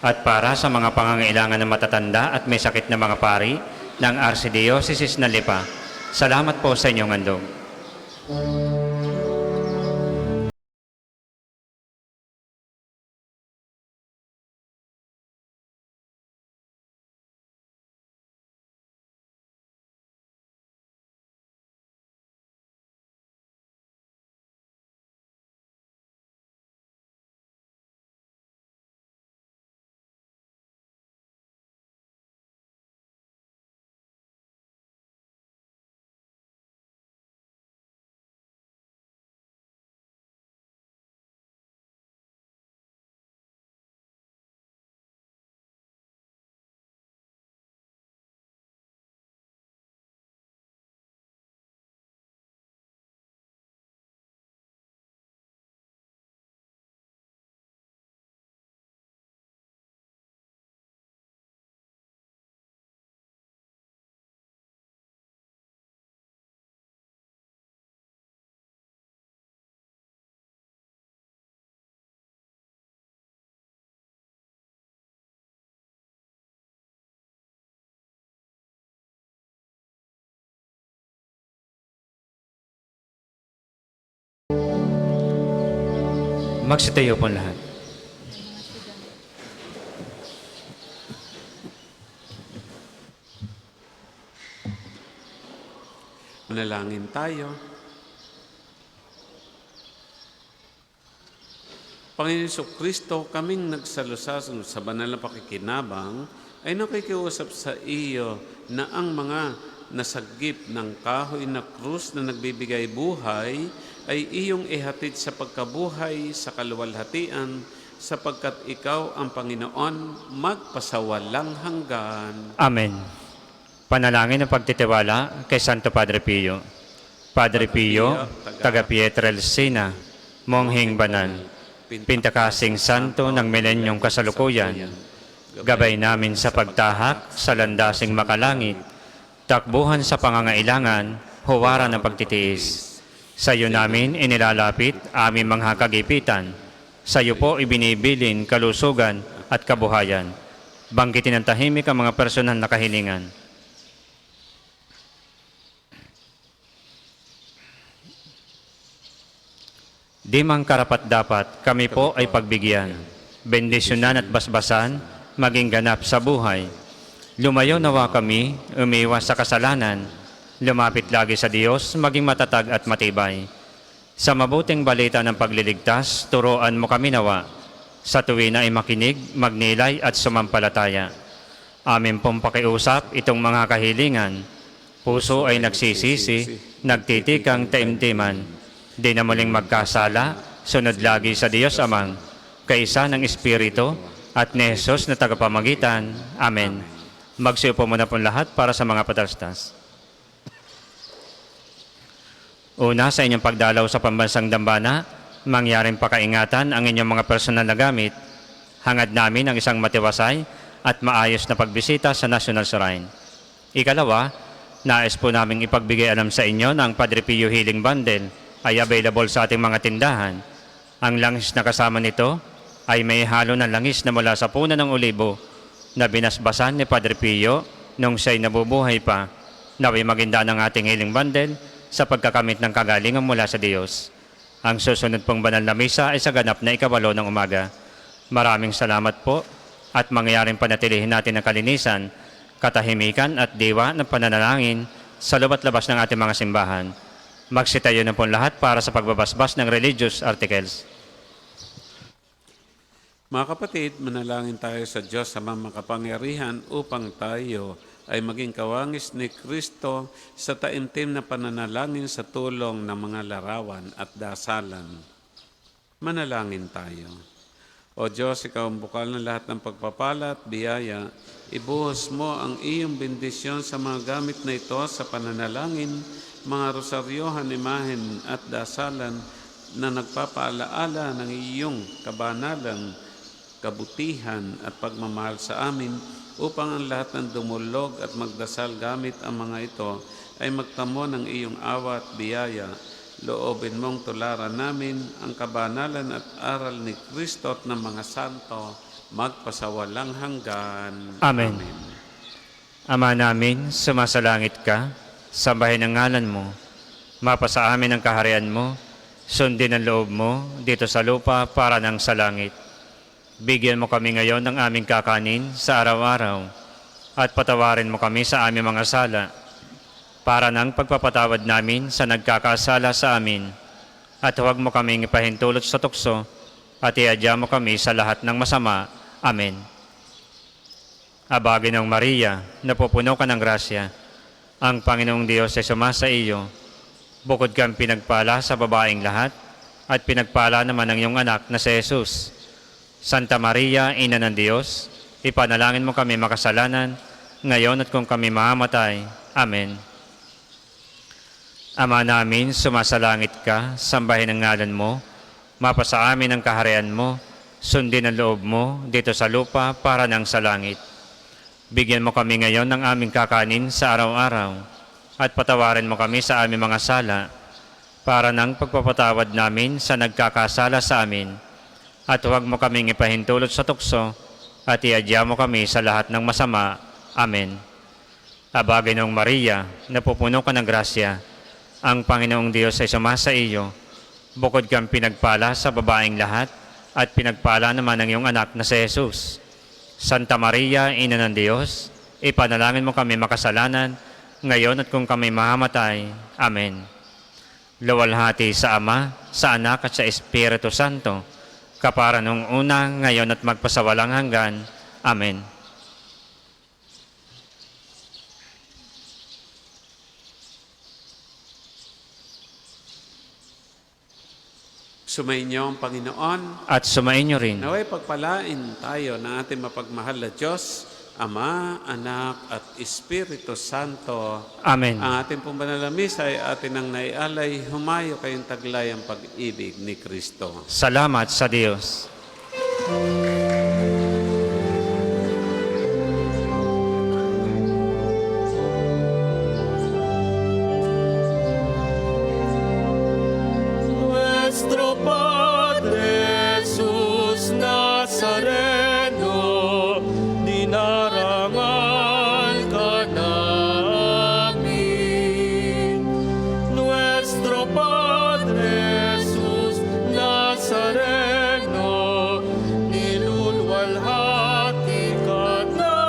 at para sa mga pangangailangan ng matatanda at may sakit na mga pari ng Archdiocese ng Lipa. Salamat po sa inyong handog. Magsitayo po lahat. Manalangin tayo. Panginoon Kristo, kaming nagsalusalo sa banal na pakikinabang, ay nakikiusap sa iyo na ang mga nasagip ng kahoy na krus na nagbibigay buhay ay iyong ihatid sa pagkabuhay sa kaluwalhatian sapagkat ikaw ang Panginoon magpasawalang hanggan. Amen. Panalangin ng pagtitiwala kay Santo Padre Pio. Padre Pio, taga Pietrelcina, mongheng banal, pintakasing santo ng milenyong kasalukuyan, gabay namin sa pagtahak sa landasing makalangit, takbuhan sa pangangailangan, huwaran ng pagtitiis. Sa iyo namin inilalapit aming mga kagipitan. Sa iyo po ibinibilin kalusugan at kabuhayan. Banggitin ng tahimik ang mga personal na kahilingan. Di mang karapat-dapat, kami po ay pagbigyan, bendisyonan at basbasan, maging ganap sa buhay. Lumayo nawa kami, umiwas sa kasalanan, lumapit lagi sa Diyos, maging matatag at matibay. Sa mabuting balita ng pagliligtas, turuan mo kami nawa. Sa tuwina ay makinig, magnilay at sumampalataya. Amin pong pakiusap itong mga kahilingan. Puso ay nagsisisi, nagtitikang taimtiman. Di na muling magkasala, sunod lagi sa Diyos Amang, kaisa ng Espiritu at ni Jesus na tagapamagitan. Amen. Magsiupo muna po lahat para sa mga patalstas. Una, sa inyong pagdalaw sa pambansang dambana, mangyaring pakaingatan ang inyong mga personal na gamit. Hangad namin ang isang matiwasay at maayos na pagbisita sa National Shrine. Ikalawa, nais po naming ipagbigay alam sa inyo ng Padre Pio Healing Bundle ay available sa ating mga tindahan. Ang langis na kasama nito ay may halo ng langis na mula sa puno ng olibo na binasbasan ni Padre Pio nung siya'y nabubuhay pa. Naway maginda ng ating healing bundle sa pagkakamit ng kagalingan mula sa Diyos. Ang susunod pong banal na misa ay sa ganap na 8 ng umaga. Maraming salamat po at mangyayaring panatilihin natin ang kalinisan, katahimikan at diwa ng pananalangin sa loob at labas ng ating mga simbahan. Magsitayo na po lahat para sa pagbabasbas ng religious articles. Mga kapatid, manalangin tayo sa Diyos sa makapangyarihan upang tayo ay maging kawangis ni Kristo sa taimtim na pananalangin sa tulong ng mga larawan at dasalan. Manalangin tayo. O Diyos, Ikaw ang bukal ng lahat ng pagpapala at biyaya. Ibuhos mo ang iyong bendisyon sa mga gamit na ito sa pananalangin, mga rosaryohan, imahen at dasalan na nagpapaalaala ng iyong kabanalang kabutihan at pagmamahal sa amin upang ang lahat ng dumulog at magdasal gamit ang mga ito ay magtamo ng iyong awa at biyaya. Loobin mong tularan namin ang kabanalan at aral ni Kristo at ng mga santo magpasawalang hanggan. Amen. Ama namin, sumasalangit ka, sambahin ang ngalan mo, mapasa amin ang kaharian mo, sundin ang loob mo dito sa lupa para nang sa langit. Bigyan mo kami ngayon ng aming kakanin sa araw-araw at patawarin mo kami sa aming mga sala para nang pagpapatawad namin sa nagkakasala sa amin at huwag mo kaming ipahintulot sa tukso at iadya mo kami sa lahat ng masama. Amen. Abagi ng Maria, napupuno ka ng grasya, ang Panginoong Diyos ay sumasa iyo. Bukod kang pinagpala sa babaeng lahat at pinagpala naman ang iyong anak na si Jesus. Santa Maria, Ina ng Diyos, ipanalangin mo kami makasalanan, ngayon at kung kami mamamatay. Amen. Ama namin, sumasalangit ka, sambahin ang ngalan mo, mapasa amin ang kaharian mo, sundin ang loob mo dito sa lupa para nang sa langit. Bigyan mo kami ngayon ng aming kakanin sa araw-araw at patawarin mo kami sa aming mga sala para nang pagpapatawad namin sa nagkakasala sa amin. At huwag mo kaming ipahintulot sa tukso at iadya mo kami sa lahat ng masama. Amen. Abagay ng Maria, napupuno ka ng grasya, ang Panginoong Diyos ay sumasa iyo. Bukod kang pinagpala sa babaeng lahat at pinagpala naman ang iyong anak na si Jesus. Santa Maria, Ina ng Diyos, ipanalangin mo kami makasalanan, ngayon at kung kami mahamatay. Amen. Luwalhati sa Ama, sa Anak at sa Espiritu Santo, kapara nung una, ngayon at magpasawalang hanggan. Amen. Sumainyo ang Panginoon. At sumainyo rin. Naway pagpalain tayo ng ating mapagmahal na Diyos, Ama, Anak, at Espiritu Santo. Amen. Ang ating pong banal na misa ay atin ang naialay, humayo kayong taglay ang pag-ibig ni Kristo. Salamat sa Diyos. Nuestro Padre Jesus Nazareno, dinarangal ka namin. Nuestro Padre Jesus Nazareno, nilulwalhati ka namin.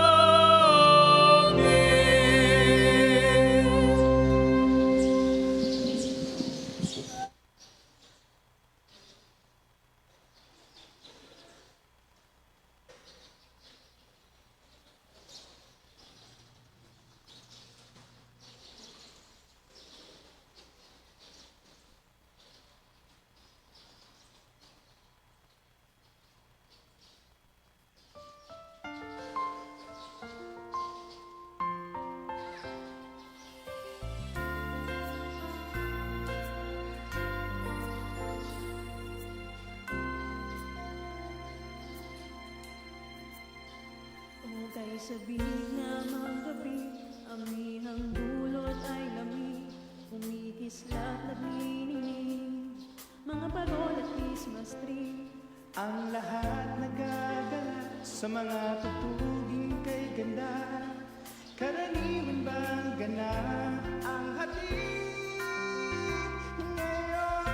Kay sabihig na mga gabi, amihang dulot ay lamig, umikislat naglilinig, mga parol at Christmas tree. Ang lahat nagagala sa mga tutuging kay ganda. Karaniwan bang ganap ang hatid ngayon?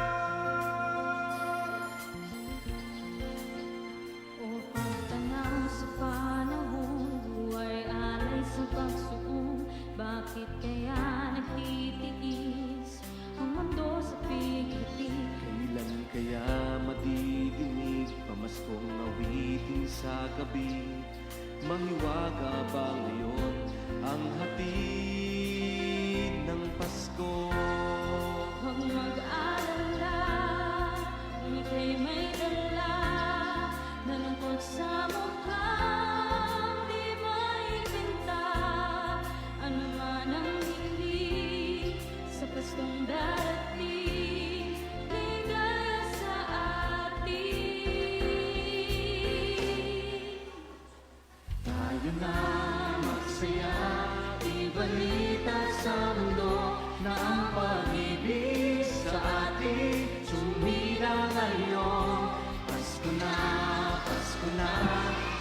O pagtanaw sa panahon, buhay alay sa pagsuong, bakit kaya nagtitiis ang mundo sa pighitig? Kailan kaya madidinig pamaskong awitin sa gabi? Mahiwaga ba ngayon ang hatid ng Pasko? Huwag mag-alala, kung ika'y may dala na lungkot sa mukhang di maipinta. Ano man ang hindi sa Paskong darating, ligaya sa atin. Tayo na magsaya, ibalita sa mundo na ang pag-ibig sa atin sumira ngayon. Pasko na,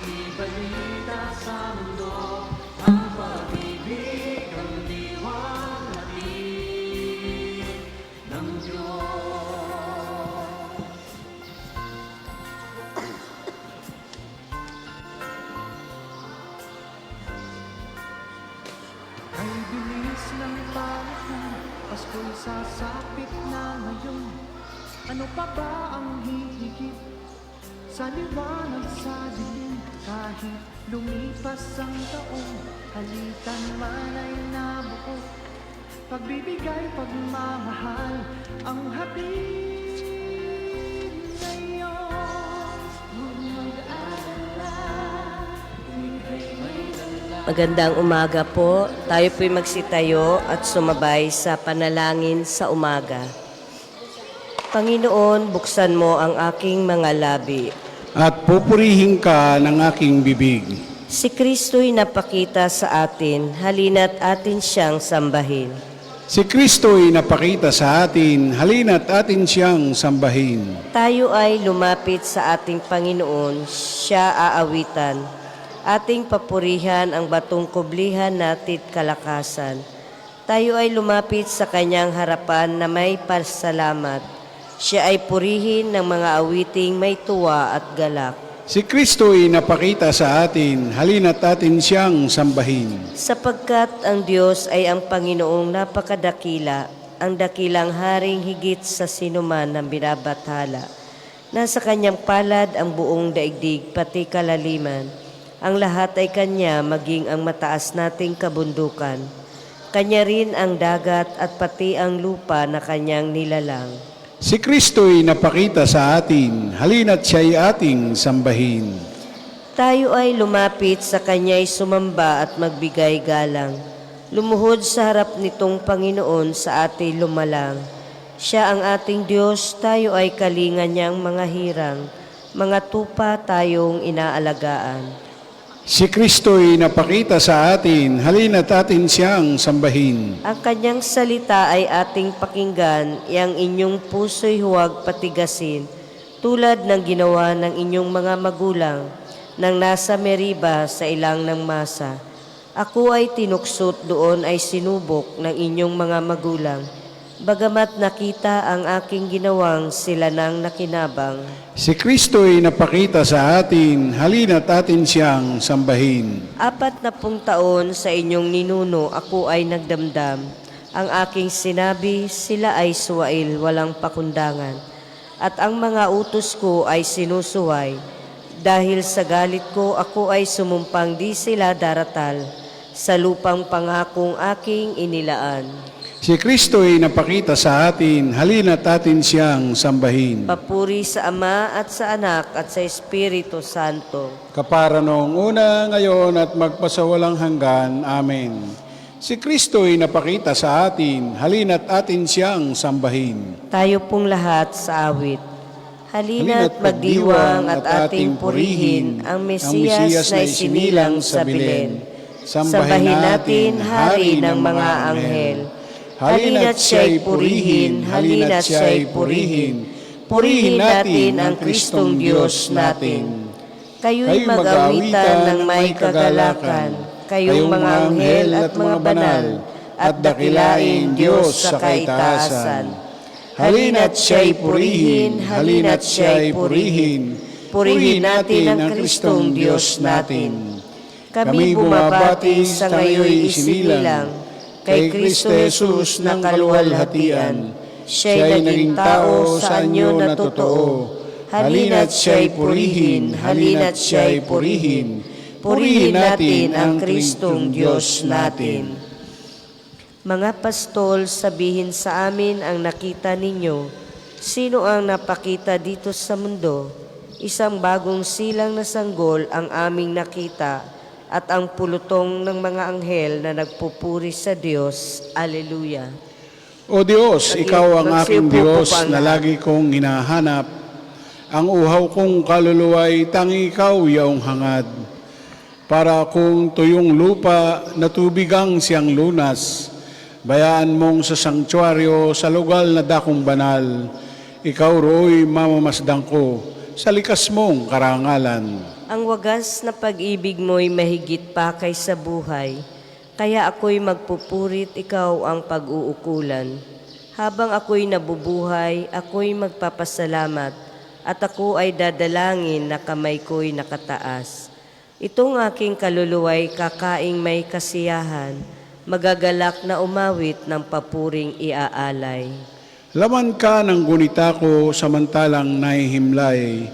ibalita sa mundo ang pag-ibig ang diwang natin ng Diyos. Ay bilis ng panahon, Pasko'y sasapit na ngayon. Ano pa ba ang hihigit sa liwanag sa dilim? Kahit lumipas ang taon, halitan man ay nabuo. Pagbibigay, pagmamahal, ang hatid ngayon. Huwag mag-alala, kung ika'y may dala. Magandang umaga po. Tayo po'y magsitayo at sumabay sa panalangin sa umaga. Panginoon, buksan mo ang aking mga labi. At pupurihin ka ng aking bibig. Si Kristo'y napakita sa atin, halina't atin siyang sambahin. Si Kristo'y napakita sa atin, halina't atin siyang sambahin. Tayo ay lumapit sa ating Panginoon, siya aawitan. Ating papurihan ang batong kublihan natit kalakasan. Tayo ay lumapit sa kanyang harapan na may pasalamat. Siya ay purihin ng mga awiting may tuwa at galak. Si Kristo'y napakita sa atin, halina't atin siyang sambahin. Sapagkat ang Diyos ay ang Panginoong napakadakila, ang dakilang haring higit sa sinuman ng binabathala. Nasa kanyang palad ang buong daigdig, pati kalaliman. Ang lahat ay kanya, maging ang mataas nating kabundukan. Kanya rin ang dagat at pati ang lupa na kanyang nilalang. Si Kristo'y napakita sa atin, halina't siya'y ating sambahin. Tayo ay lumapit sa Kanya'y sumamba at magbigay galang. Lumuhod sa harap nitong Panginoon sa ating lumalang. Siya ang ating Diyos, tayo ay kalinga niyang mga hirang. Mga tupa tayong inaalagaan. Si Kristo'y napakita sa atin, halina't atin siyang sambahin. Ang Kanyang salita ay ating pakinggan, iyang inyong puso'y huwag patigasin, tulad ng ginawa ng inyong mga magulang, nang nasa Meriba sa ilang ng masa. Ako ay tinuksot, doon ay sinubok ng inyong mga magulang. Bagamat nakita ang aking ginawang, sila nang nakinabang. Si Kristo'y napakita sa atin, halina't atin siyang sambahin. 40 taon sa inyong ninuno, ako ay nagdamdam. Ang aking sinabi, sila ay suwail, walang pakundangan. At ang mga utos ko ay sinusuway. Dahil sa galit ko, ako ay sumumpang di sila daratal sa lupang pangakong aking inilaan. Si Kristo'y napakita sa atin, halina't atin siyang sambahin. Papuri sa Ama at sa Anak at sa Espiritu Santo. Kapara noong una, ngayon at magpasawalang hanggan. Amen. Si Kristo'y napakita sa atin, halina't atin siyang sambahin. Tayo pong lahat sa awit. Halina't magdiwang at ating purihin ang Mesiyas na isinilang sa Belen. Sambahin natin, Hari ng mga anghel. Halina't siya'y purihin, halina't siya'y purihin. Purihin natin ang Kristong Diyos natin. Kayo'y mag-awitan ng may kagalakan, kayong mga anghel at mga banal, at dakilain Diyos sa kaitaasan. Halina't siya'y purihin, halina't siya'y purihin. Purihin natin ang Kristong Diyos natin. Kami bumabati sa ngayoy isinilang, kay Kristo Jesus na kaluwalhatian. Siya'y naging tao sa anyo na totoo. Halina't siya'y purihin, halina't siya'y purihin. Purihin natin ang Kristong Diyos natin. Mga pastol, sabihin sa amin ang nakita ninyo. Sino ang napakita dito sa mundo? Isang bagong silang na sanggol ang aming nakita, at ang pulutong ng mga anghel na nagpupuri sa Diyos. Alleluia. O Diyos, Ikaw ang aking Diyos Magsiupo po na lagi kong hinahanap. Ang uhaw kong kaluluwa'y tangi Ikaw yaong hangad. Para akong tuyong lupa na tubigang siyang lunas. Bayaan mong sa sanktuaryo sa lugar na dakong banal. Ikaw ro'y mamamasdang ko sa likas mong karangalan. Ang wagas na pag-ibig mo'y mahigit pa kaysa buhay, kaya ako'y magpupurit, ikaw ang pag-uukulan. Habang ako'y nabubuhay, ako'y magpapasalamat, at ako ay dadalangin na kamay ko'y nakataas. Itong aking kaluluwa'y kakaing may kasiyahan, magagalak na umawit ng papuring iaalay. Laman ka ng gunita ko samantalang nahihimlay.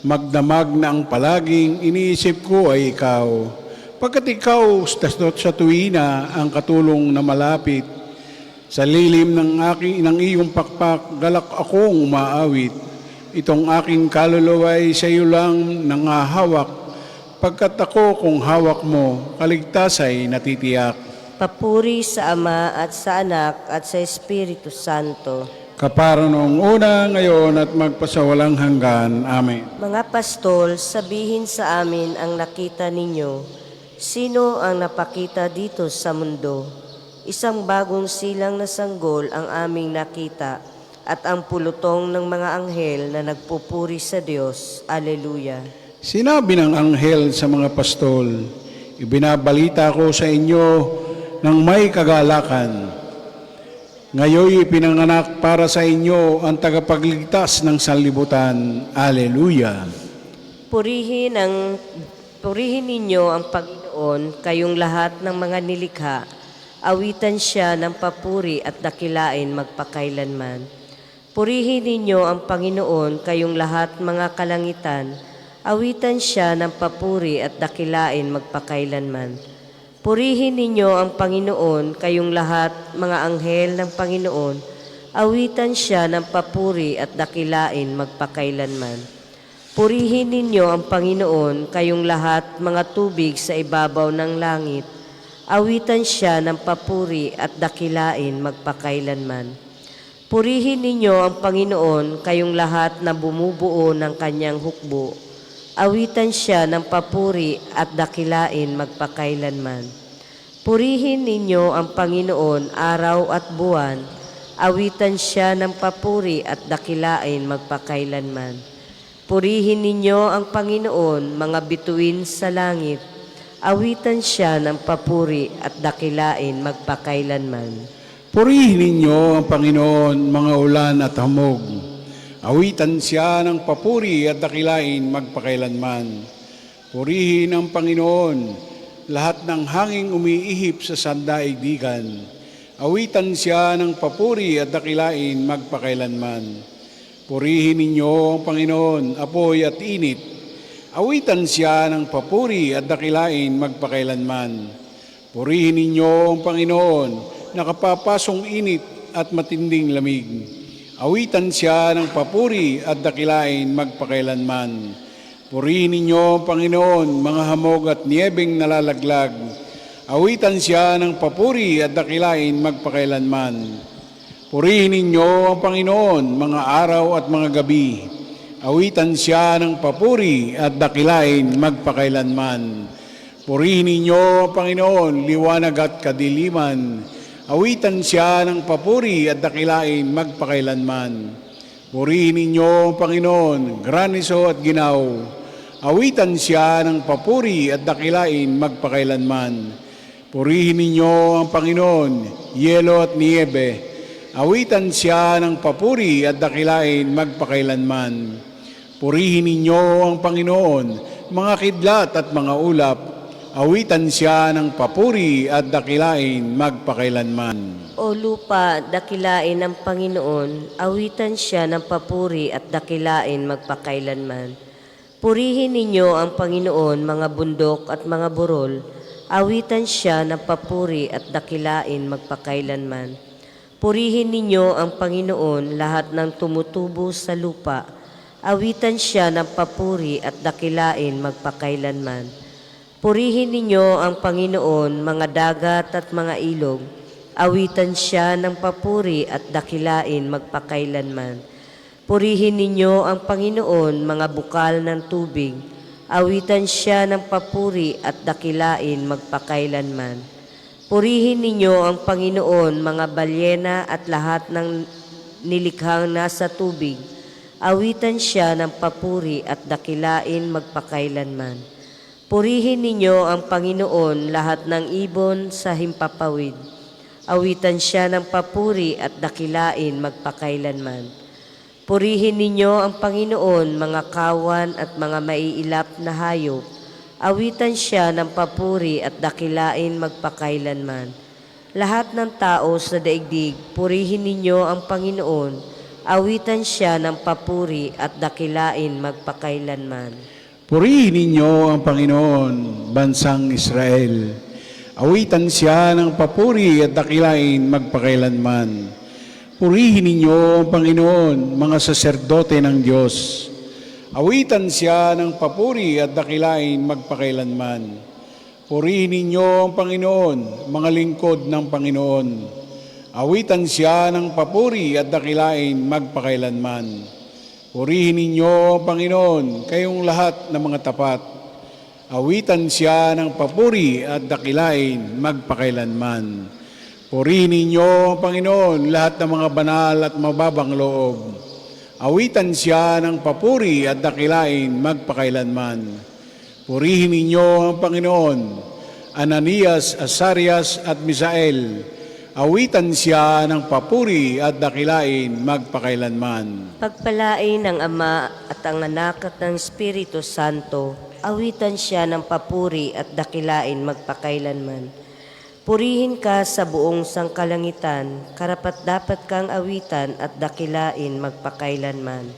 Magdamag na ang palaging iniisip ko ay ikaw. Pagkat ikaw sa tuwina ang katulong na malapit, sa lilim ng iyong pakpak, galak akong umaawit. Itong aking kaluluwa ay sa iyo lang nangahawak, pagkat ako kung hawak mo, kaligtas ay natitiyak. Papuri sa Ama at sa Anak at sa Espiritu Santo. Kapara noong una, ngayon at magpasawalang hanggan. Amen. Mga pastol, sabihin sa amin ang nakita ninyo. Sino ang napakita dito sa mundo? Isang bagong silang na sanggol ang aming nakita, at ang pulutong ng mga anghel na nagpupuri sa Diyos. Alleluia. Sinabi ng anghel sa mga pastol, ibinabalita ko sa inyo ng may kagalakan. Ngayon ipinanganak para sa inyo ang tagapagligtas ng sanlibutan. Alleluia. Purihin ninyo ang Panginoon, kayong lahat ng mga nilikha. Awitan siya ng papuri at dakilain magpakailanman. Purihin ninyo ang Panginoon, kayong lahat mga kalangitan. Awitan siya ng papuri at dakilain magpakailanman. Purihin ninyo ang Panginoon, kayong lahat mga anghel ng Panginoon. Awitan siya ng papuri at dakilain magpakailanman. Purihin ninyo ang Panginoon, kayong lahat mga tubig sa ibabaw ng langit. Awitan siya ng papuri at dakilain magpakailanman. Purihin ninyo ang Panginoon, kayong lahat na bumubuo ng kanyang hukbo. Awitan siya ng papuri at dakilain magpakailanman. Purihin ninyo ang Panginoon araw at buwan. Awitan siya ng papuri at dakilain magpakailanman. Purihin ninyo ang Panginoon, mga bituin sa langit. Awitan siya ng papuri at dakilain magpakailanman. Purihin ninyo ang Panginoon, mga ulan at hamog. Awitan siya ng papuri at dakilain magpakailanman. Purihin ang Panginoon, lahat ng hanging umiihip sa sandaigdigan. Awitan siya ng papuri at dakilain magpakailanman. Purihin ninyo ang Panginoon, apoy at init. Awitan siya ng papuri at dakilain magpakailanman. Purihin ninyo ang Panginoon, nakapapasong init at matinding lamig. Awitan siya ng papuri at dakilain magpakailanman. Purihin ninyo ang Panginoon, mga hamog at niyebeng nalalaglag. Awitan siya ng papuri at dakilain magpakailanman. Purihin ninyo ang Panginoon, mga araw at mga gabi. Awitan siya ng papuri at dakilain magpakailanman. Purihin ninyo ang Panginoon, liwanag at kadiliman. Awitan siya ng papuri at dakilain magpakailanman. Purihin ninyo ang Panginoon, granizo at ginaw. Awitan siya ng papuri at dakilain magpakailanman. Purihin ninyo ang Panginoon, yelo at niebe. Awitan siya ng papuri at dakilain magpakailanman. Purihin ninyo ang Panginoon, mga kidlat at mga ulap. Awitan siya ng papuri at dakilain magpakailanman. O lupa, dakilain ang Panginoon, awitan siya ng papuri at dakilain magpakailanman. Purihin ninyo ang Panginoon, mga bundok at mga burol, awitan siya ng papuri at dakilain magpakailanman. Purihin ninyo ang Panginoon, lahat ng tumutubo sa lupa. Awitan siya ng papuri at dakilain magpakailanman. Purihin ninyo ang Panginoon, mga dagat at mga ilog. Awitan siya ng papuri at dakilain magpakailanman. Purihin ninyo ang Panginoon, mga bukal ng tubig. Awitan siya ng papuri at dakilain magpakailanman. Purihin ninyo ang Panginoon, mga balyena at lahat ng nilikhang nasa tubig. Awitan siya ng papuri at dakilain magpakailanman. Purihin ninyo ang Panginoon, lahat ng ibon sa himpapawid. Awitan siya ng papuri at dakilain magpakailanman. Purihin ninyo ang Panginoon, mga kawan at mga maiilap na hayop. Awitan siya ng papuri at dakilain magpakailanman. Lahat ng tao sa daigdig, purihin ninyo ang Panginoon. Awitan siya ng papuri at dakilain magpakailanman. Purihin ninyo ang Panginoon, bansang Israel. Awitan siya ng papuri at dakilain magpakailanman. Purihin ninyo ang Panginoon, mga saserdote ng Diyos. Awitan siya ng papuri at dakilain magpakailanman. Purihin ninyo ang Panginoon, mga lingkod ng Panginoon. Awitan siya ng papuri at dakilain magpakailanman. Purihin ninyo ang Panginoon, kayong lahat ng mga tapat. Awitan siya ng papuri at dakilain magpakailanman. Purihin ninyo ang Panginoon, lahat ng mga banal at mababang loob. Awitan siya ng papuri at dakilain magpakailanman. Purihin ninyo ang Panginoon, Ananias, Azarias at Misael. Awitan siya ng papuri at dakilain magpakailanman. Pagpalain ng Ama at ang Anak at ng Espiritu Santo, awitan siya ng papuri at dakilain magpakailanman. Purihin ka sa buong sangkalangitan, karapat-dapat kang awitan at dakilain magpakailanman.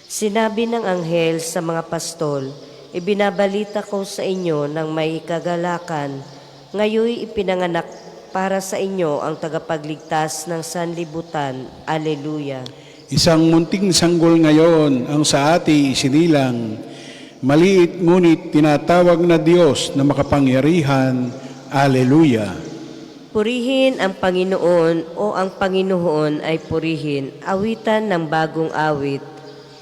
Sinabi ng anghel sa mga pastol, ibinabalita ko sa inyo ng may kagalakan, ngayoy ipinanganak para sa inyo ang tagapagligtas ng sanlibutan. Aleluya. Isang munting sanggol ngayon ang sa ati isinilang, maliit ngunit tinatawag na Diyos na makapangyarihan. Alleluia. Purihin ang Panginoon o ang Panginoon ay purihin. Awitan ng bagong awit.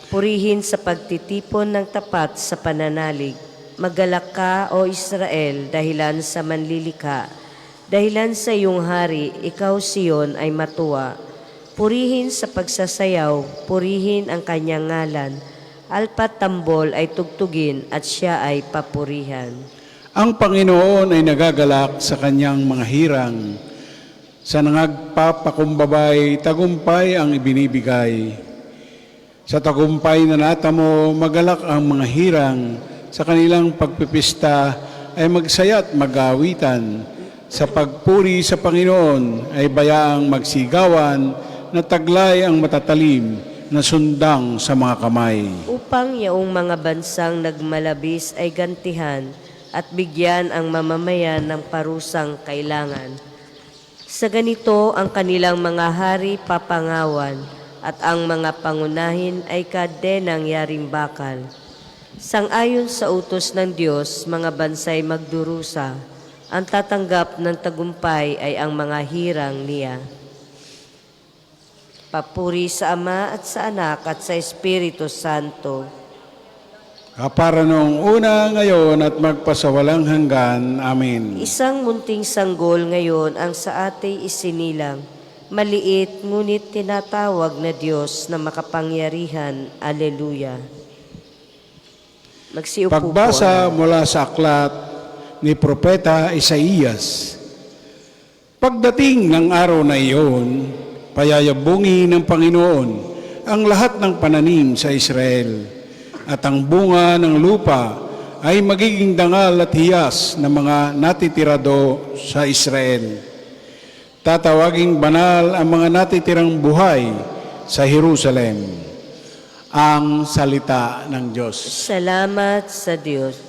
Purihin sa pagtitipon ng tapat sa pananalig. Magalak ka, O Israel, dahilan sa manlilikha. Dahilan sa iyong hari, ikaw Siyon ay matuwa. Purihin sa pagsasayaw, purihin ang kanyang ngalan. Alpat tambol ay tugtugin at siya ay papurihan. Ang Panginoon ay nagagalak sa kanyang mga hirang. Sa nangagpapakumbabay, tagumpay ang ibinibigay. Sa tagumpay na natamo, magalak ang mga hirang. Sa kanilang pagpipista ay magsaya at mag-aawitan. Sa pagpuri sa Panginoon ay bayaang magsigawan na taglay ang matatalim na sundang sa mga kamay. Upang yaong mga bansang nagmalabis ay gantihan at bigyan ang mamamayan ng parusang kailangan. Sa ganito ang kanilang mga hari papangawan at ang mga pangunahin ay kadenang yaring bakal. Sang-ayon sa utos ng Diyos, mga bansay magdurusa. Ang tatanggap ng tagumpay ay ang mga hirang niya. Papuri sa Ama at sa Anak at sa Espiritu Santo. Kapara noong una, ngayon at magpasawalang hanggan. Amen. Isang munting sanggol ngayon ang sa ate isinilang. Maliit ngunit tinatawag na Diyos na makapangyarihan. Alleluia. Magsiupo po. Pagbasa mula sa aklat ni Propeta Isaías. Pagdating ng araw na iyon, payayabungin ng Panginoon ang lahat ng pananim sa Israel, at ang bunga ng lupa ay magiging dangal at hiyas ng mga natitirado sa Israel. Tatawaging banal ang mga natitirang buhay sa Jerusalem. Ang salita ng Diyos. Salamat sa Diyos.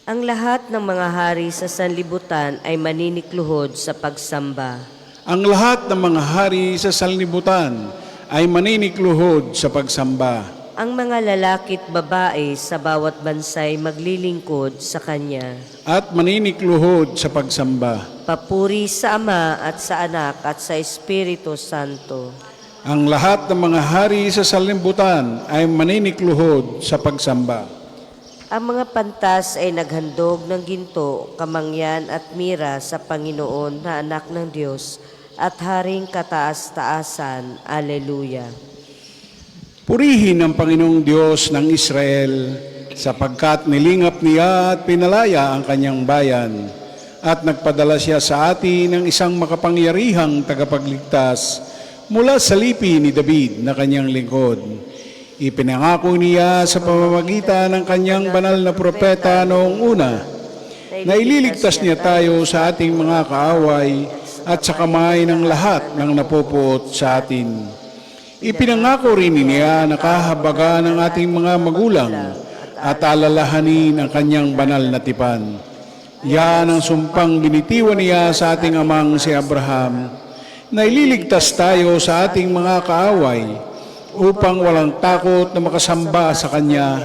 Ang lahat ng mga hari sa sanlibutan ay maninikluhod sa pagsamba. Ang lahat ng mga hari sa sanlibutan ay maninikluhod sa pagsamba. Ang mga lalakit babae sa bawat bansay maglilingkod sa Kanya. At maninikluhod sa pagsamba. Papuri sa Ama at sa Anak at sa Espiritu Santo. Ang lahat ng mga hari sa sanlibutan ay maninikluhod sa pagsamba. Ang mga pantas ay naghandog ng ginto, kamangyan at mira sa Panginoon na Anak ng Diyos at Haring kataas-taasan. Alleluia. Purihin ang Panginoong Diyos ng Israel sapagkat nilingap niya at pinalaya ang kanyang bayan at nagpadala siya sa atin ng isang makapangyarihang tagapagligtas mula sa lipi ni David na kanyang lingkod. Ipinangako niya sa pamamagitan ng kanyang banal na propeta noong una na ililigtas niya tayo sa ating mga kaaway at sa kamay ng lahat ng napupuot sa atin. Ipinangako rin niya na kahabaga ng ating mga magulang at alalahanin ang kanyang banal na tipan. Yan ang sumpang binitiwan niya sa ating amang si Abraham na ililigtas tayo sa ating mga kaaway upang walang takot na makasamba sa Kanya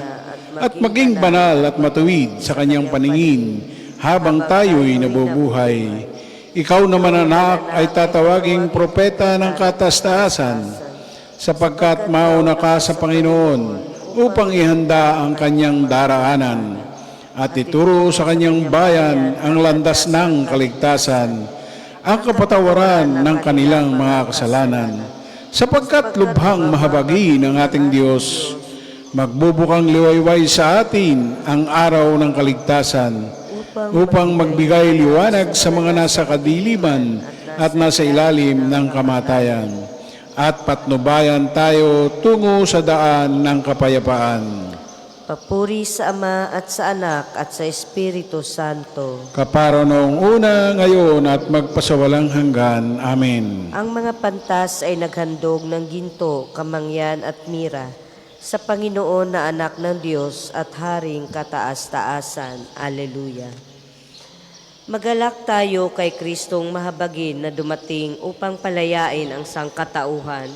at maging banal at matuwid sa Kanyang paningin habang tayo'y nabubuhay. Ikaw naman anak ay tatawaging propeta ng katastaasan sapagkat mauna ka sa Panginoon upang ihanda ang Kanyang daraanan at ituro sa Kanyang bayan ang landas ng kaligtasan, ang kapatawaran ng kanilang mga kasalanan. Sapagkat lubhang mahabagi ng ating Diyos, magbubukang liwayway sa atin ang araw ng kaligtasan upang magbigay liwanag sa mga nasa kadiliman at nasa ilalim ng kamatayan at patnubayan tayo tungo sa daan ng kapayapaan. Papuri sa Ama at sa Anak at sa Espiritu Santo. Kapara noong una, ngayon at magpasawalang hanggan. Amen. Ang mga pantas ay naghandog ng ginto, kamangyan at mira sa Panginoon na Anak ng Diyos at Haring kataas-taasan. Alleluia. Magalak tayo kay Kristong mahabagin na dumating upang palayain ang sangkatauhan.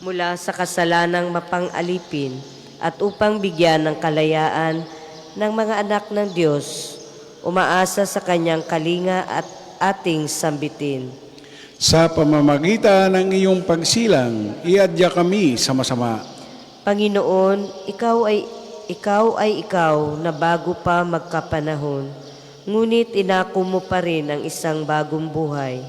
mula sa kasalanang mapang-alipin at upang bigyan ng kalayaan ng mga anak ng Diyos, umaasa sa kanyang kalinga at ating sambitin. Sa pamamagitan ng iyong pagsilang, iadya kami sa masama. Panginoon, ikaw ay ikaw na bago pa magkapanahon, ngunit inako mo pa rin ang isang bagong buhay.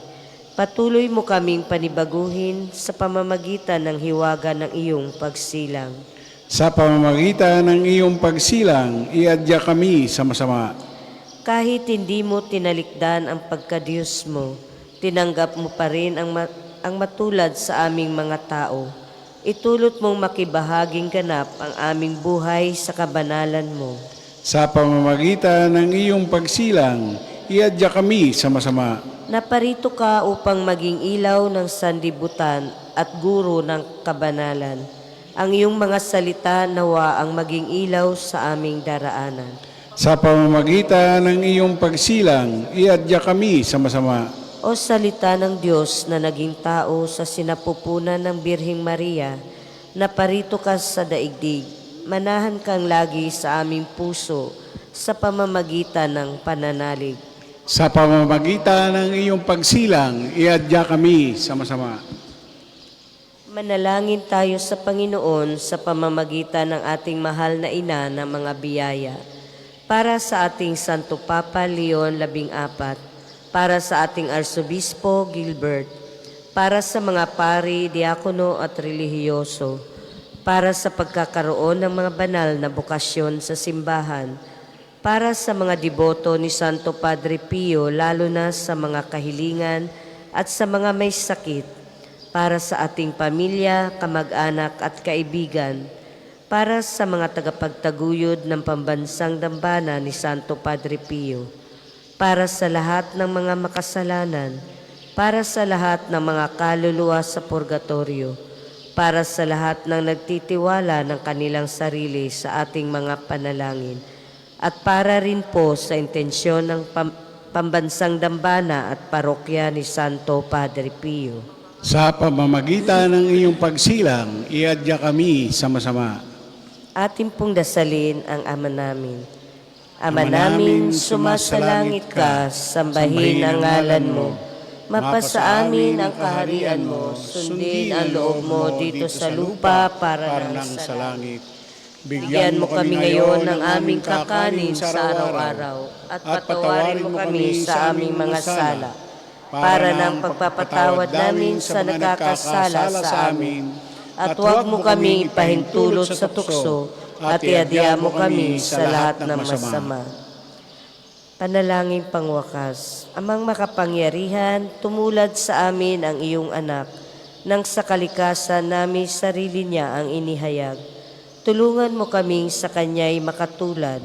Patuloy mo kaming panibaguhin sa pamamagitan ng hiwaga ng iyong pagsilang. Sa pamamagitan ng iyong pagsilang, iadya kami sa masama. Kahit hindi mo tinalikdan ang pagkadiyos mo, tinanggap mo pa rin ang matulad sa aming mga tao. Itulot mong makibahaging ganap ang aming buhay sa kabanalan mo. Sa pamamagitan ng iyong pagsilang, iadya kami sa masama. Naparito ka upang maging ilaw ng sanlibutan at guro ng kabanalan. Ang iyong mga salita nawa ang maging ilaw sa aming daraanan. Sa pamamagitan ng iyong pagsilang, iadya kami sa masama. O salita ng Diyos na naging tao sa sinapupunan ng Birheng Maria, naparito ka sa daigdig, manahan kang lagi sa aming puso sa pamamagitan ng pananalig. Sa pamamagitan ng iyong pagsilang, iadya kami sa masama. Manalangin tayo sa Panginoon sa pamamagitan ng ating mahal na ina ng mga biyaya. Para sa ating Santo Papa Leon XIV, para sa ating Arsobispo Gilbert, para sa mga pari, diakono at relihiyoso, para sa pagkakaroon ng mga banal na bukasyon sa simbahan, para sa mga deboto ni Santo Padre Pio, lalo na sa mga kahilingan at sa mga may sakit, para sa ating pamilya, kamag-anak at kaibigan, para sa mga tagapagtaguyod ng pambansang dambana ni Santo Padre Pio, para sa lahat ng mga makasalanan, para sa lahat ng mga kaluluwa sa purgatorio, para sa lahat ng nagtitiwala ng kanilang sarili sa ating mga panalangin, at para rin po sa intensyon ng pambansang dambana at parokya ni Santo Padre Pio. Sa pamamagitan ng iyong pagsilang, iadya kami sa masama. Ating pong dasalin ang Ama namin. Ama namin, sumasalangit ka, sambahin ang ngalan mo. Mapasa amin ang kaharian mo, sundin ang loob mo dito sa lupa para ng sa langit. Bigyan mo kami ngayon ng aming kakanin sa araw-araw at patawarin mo kami sa aming mga sala para ng pagpapatawad namin sa nagkakasala sa amin. At huwag mo kaming ipahintulot sa tukso at iadya mo kami sa lahat ng masama. Panalangin pangwakas, Amang makapangyarihan, tumulad sa amin ang iyong anak, nang sa kalikasan namin sarili niya ang inihayag. Tulungan mo kaming sa kanya'y makatulad.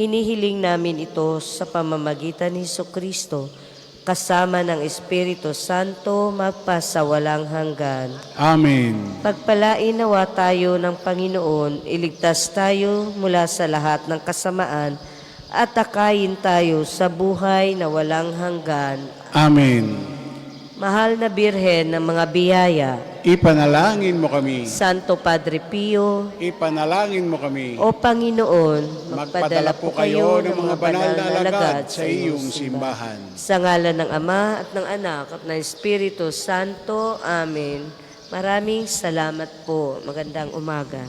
Hinihiling namin ito sa pamamagitan ni Jesucristo, kasama ng Espiritu Santo, magpasawalang hanggan. Amen. Pagpalain nawa tayo ng Panginoon, iligtas tayo mula sa lahat ng kasamaan, at takayin tayo sa buhay na walang hanggan. Amen. Mahal na Birhen ng mga biyaya, Ipanalangin mo kami. Santo Padre Pio, Ipanalangin mo kami. o Panginoon, Magpadala po kayo ng mga banal na alagad sa iyong simbahan. Sa ngalan ng Ama at ng Anak at ng Espiritu Santo. Amen. Maraming salamat po. Magandang umaga.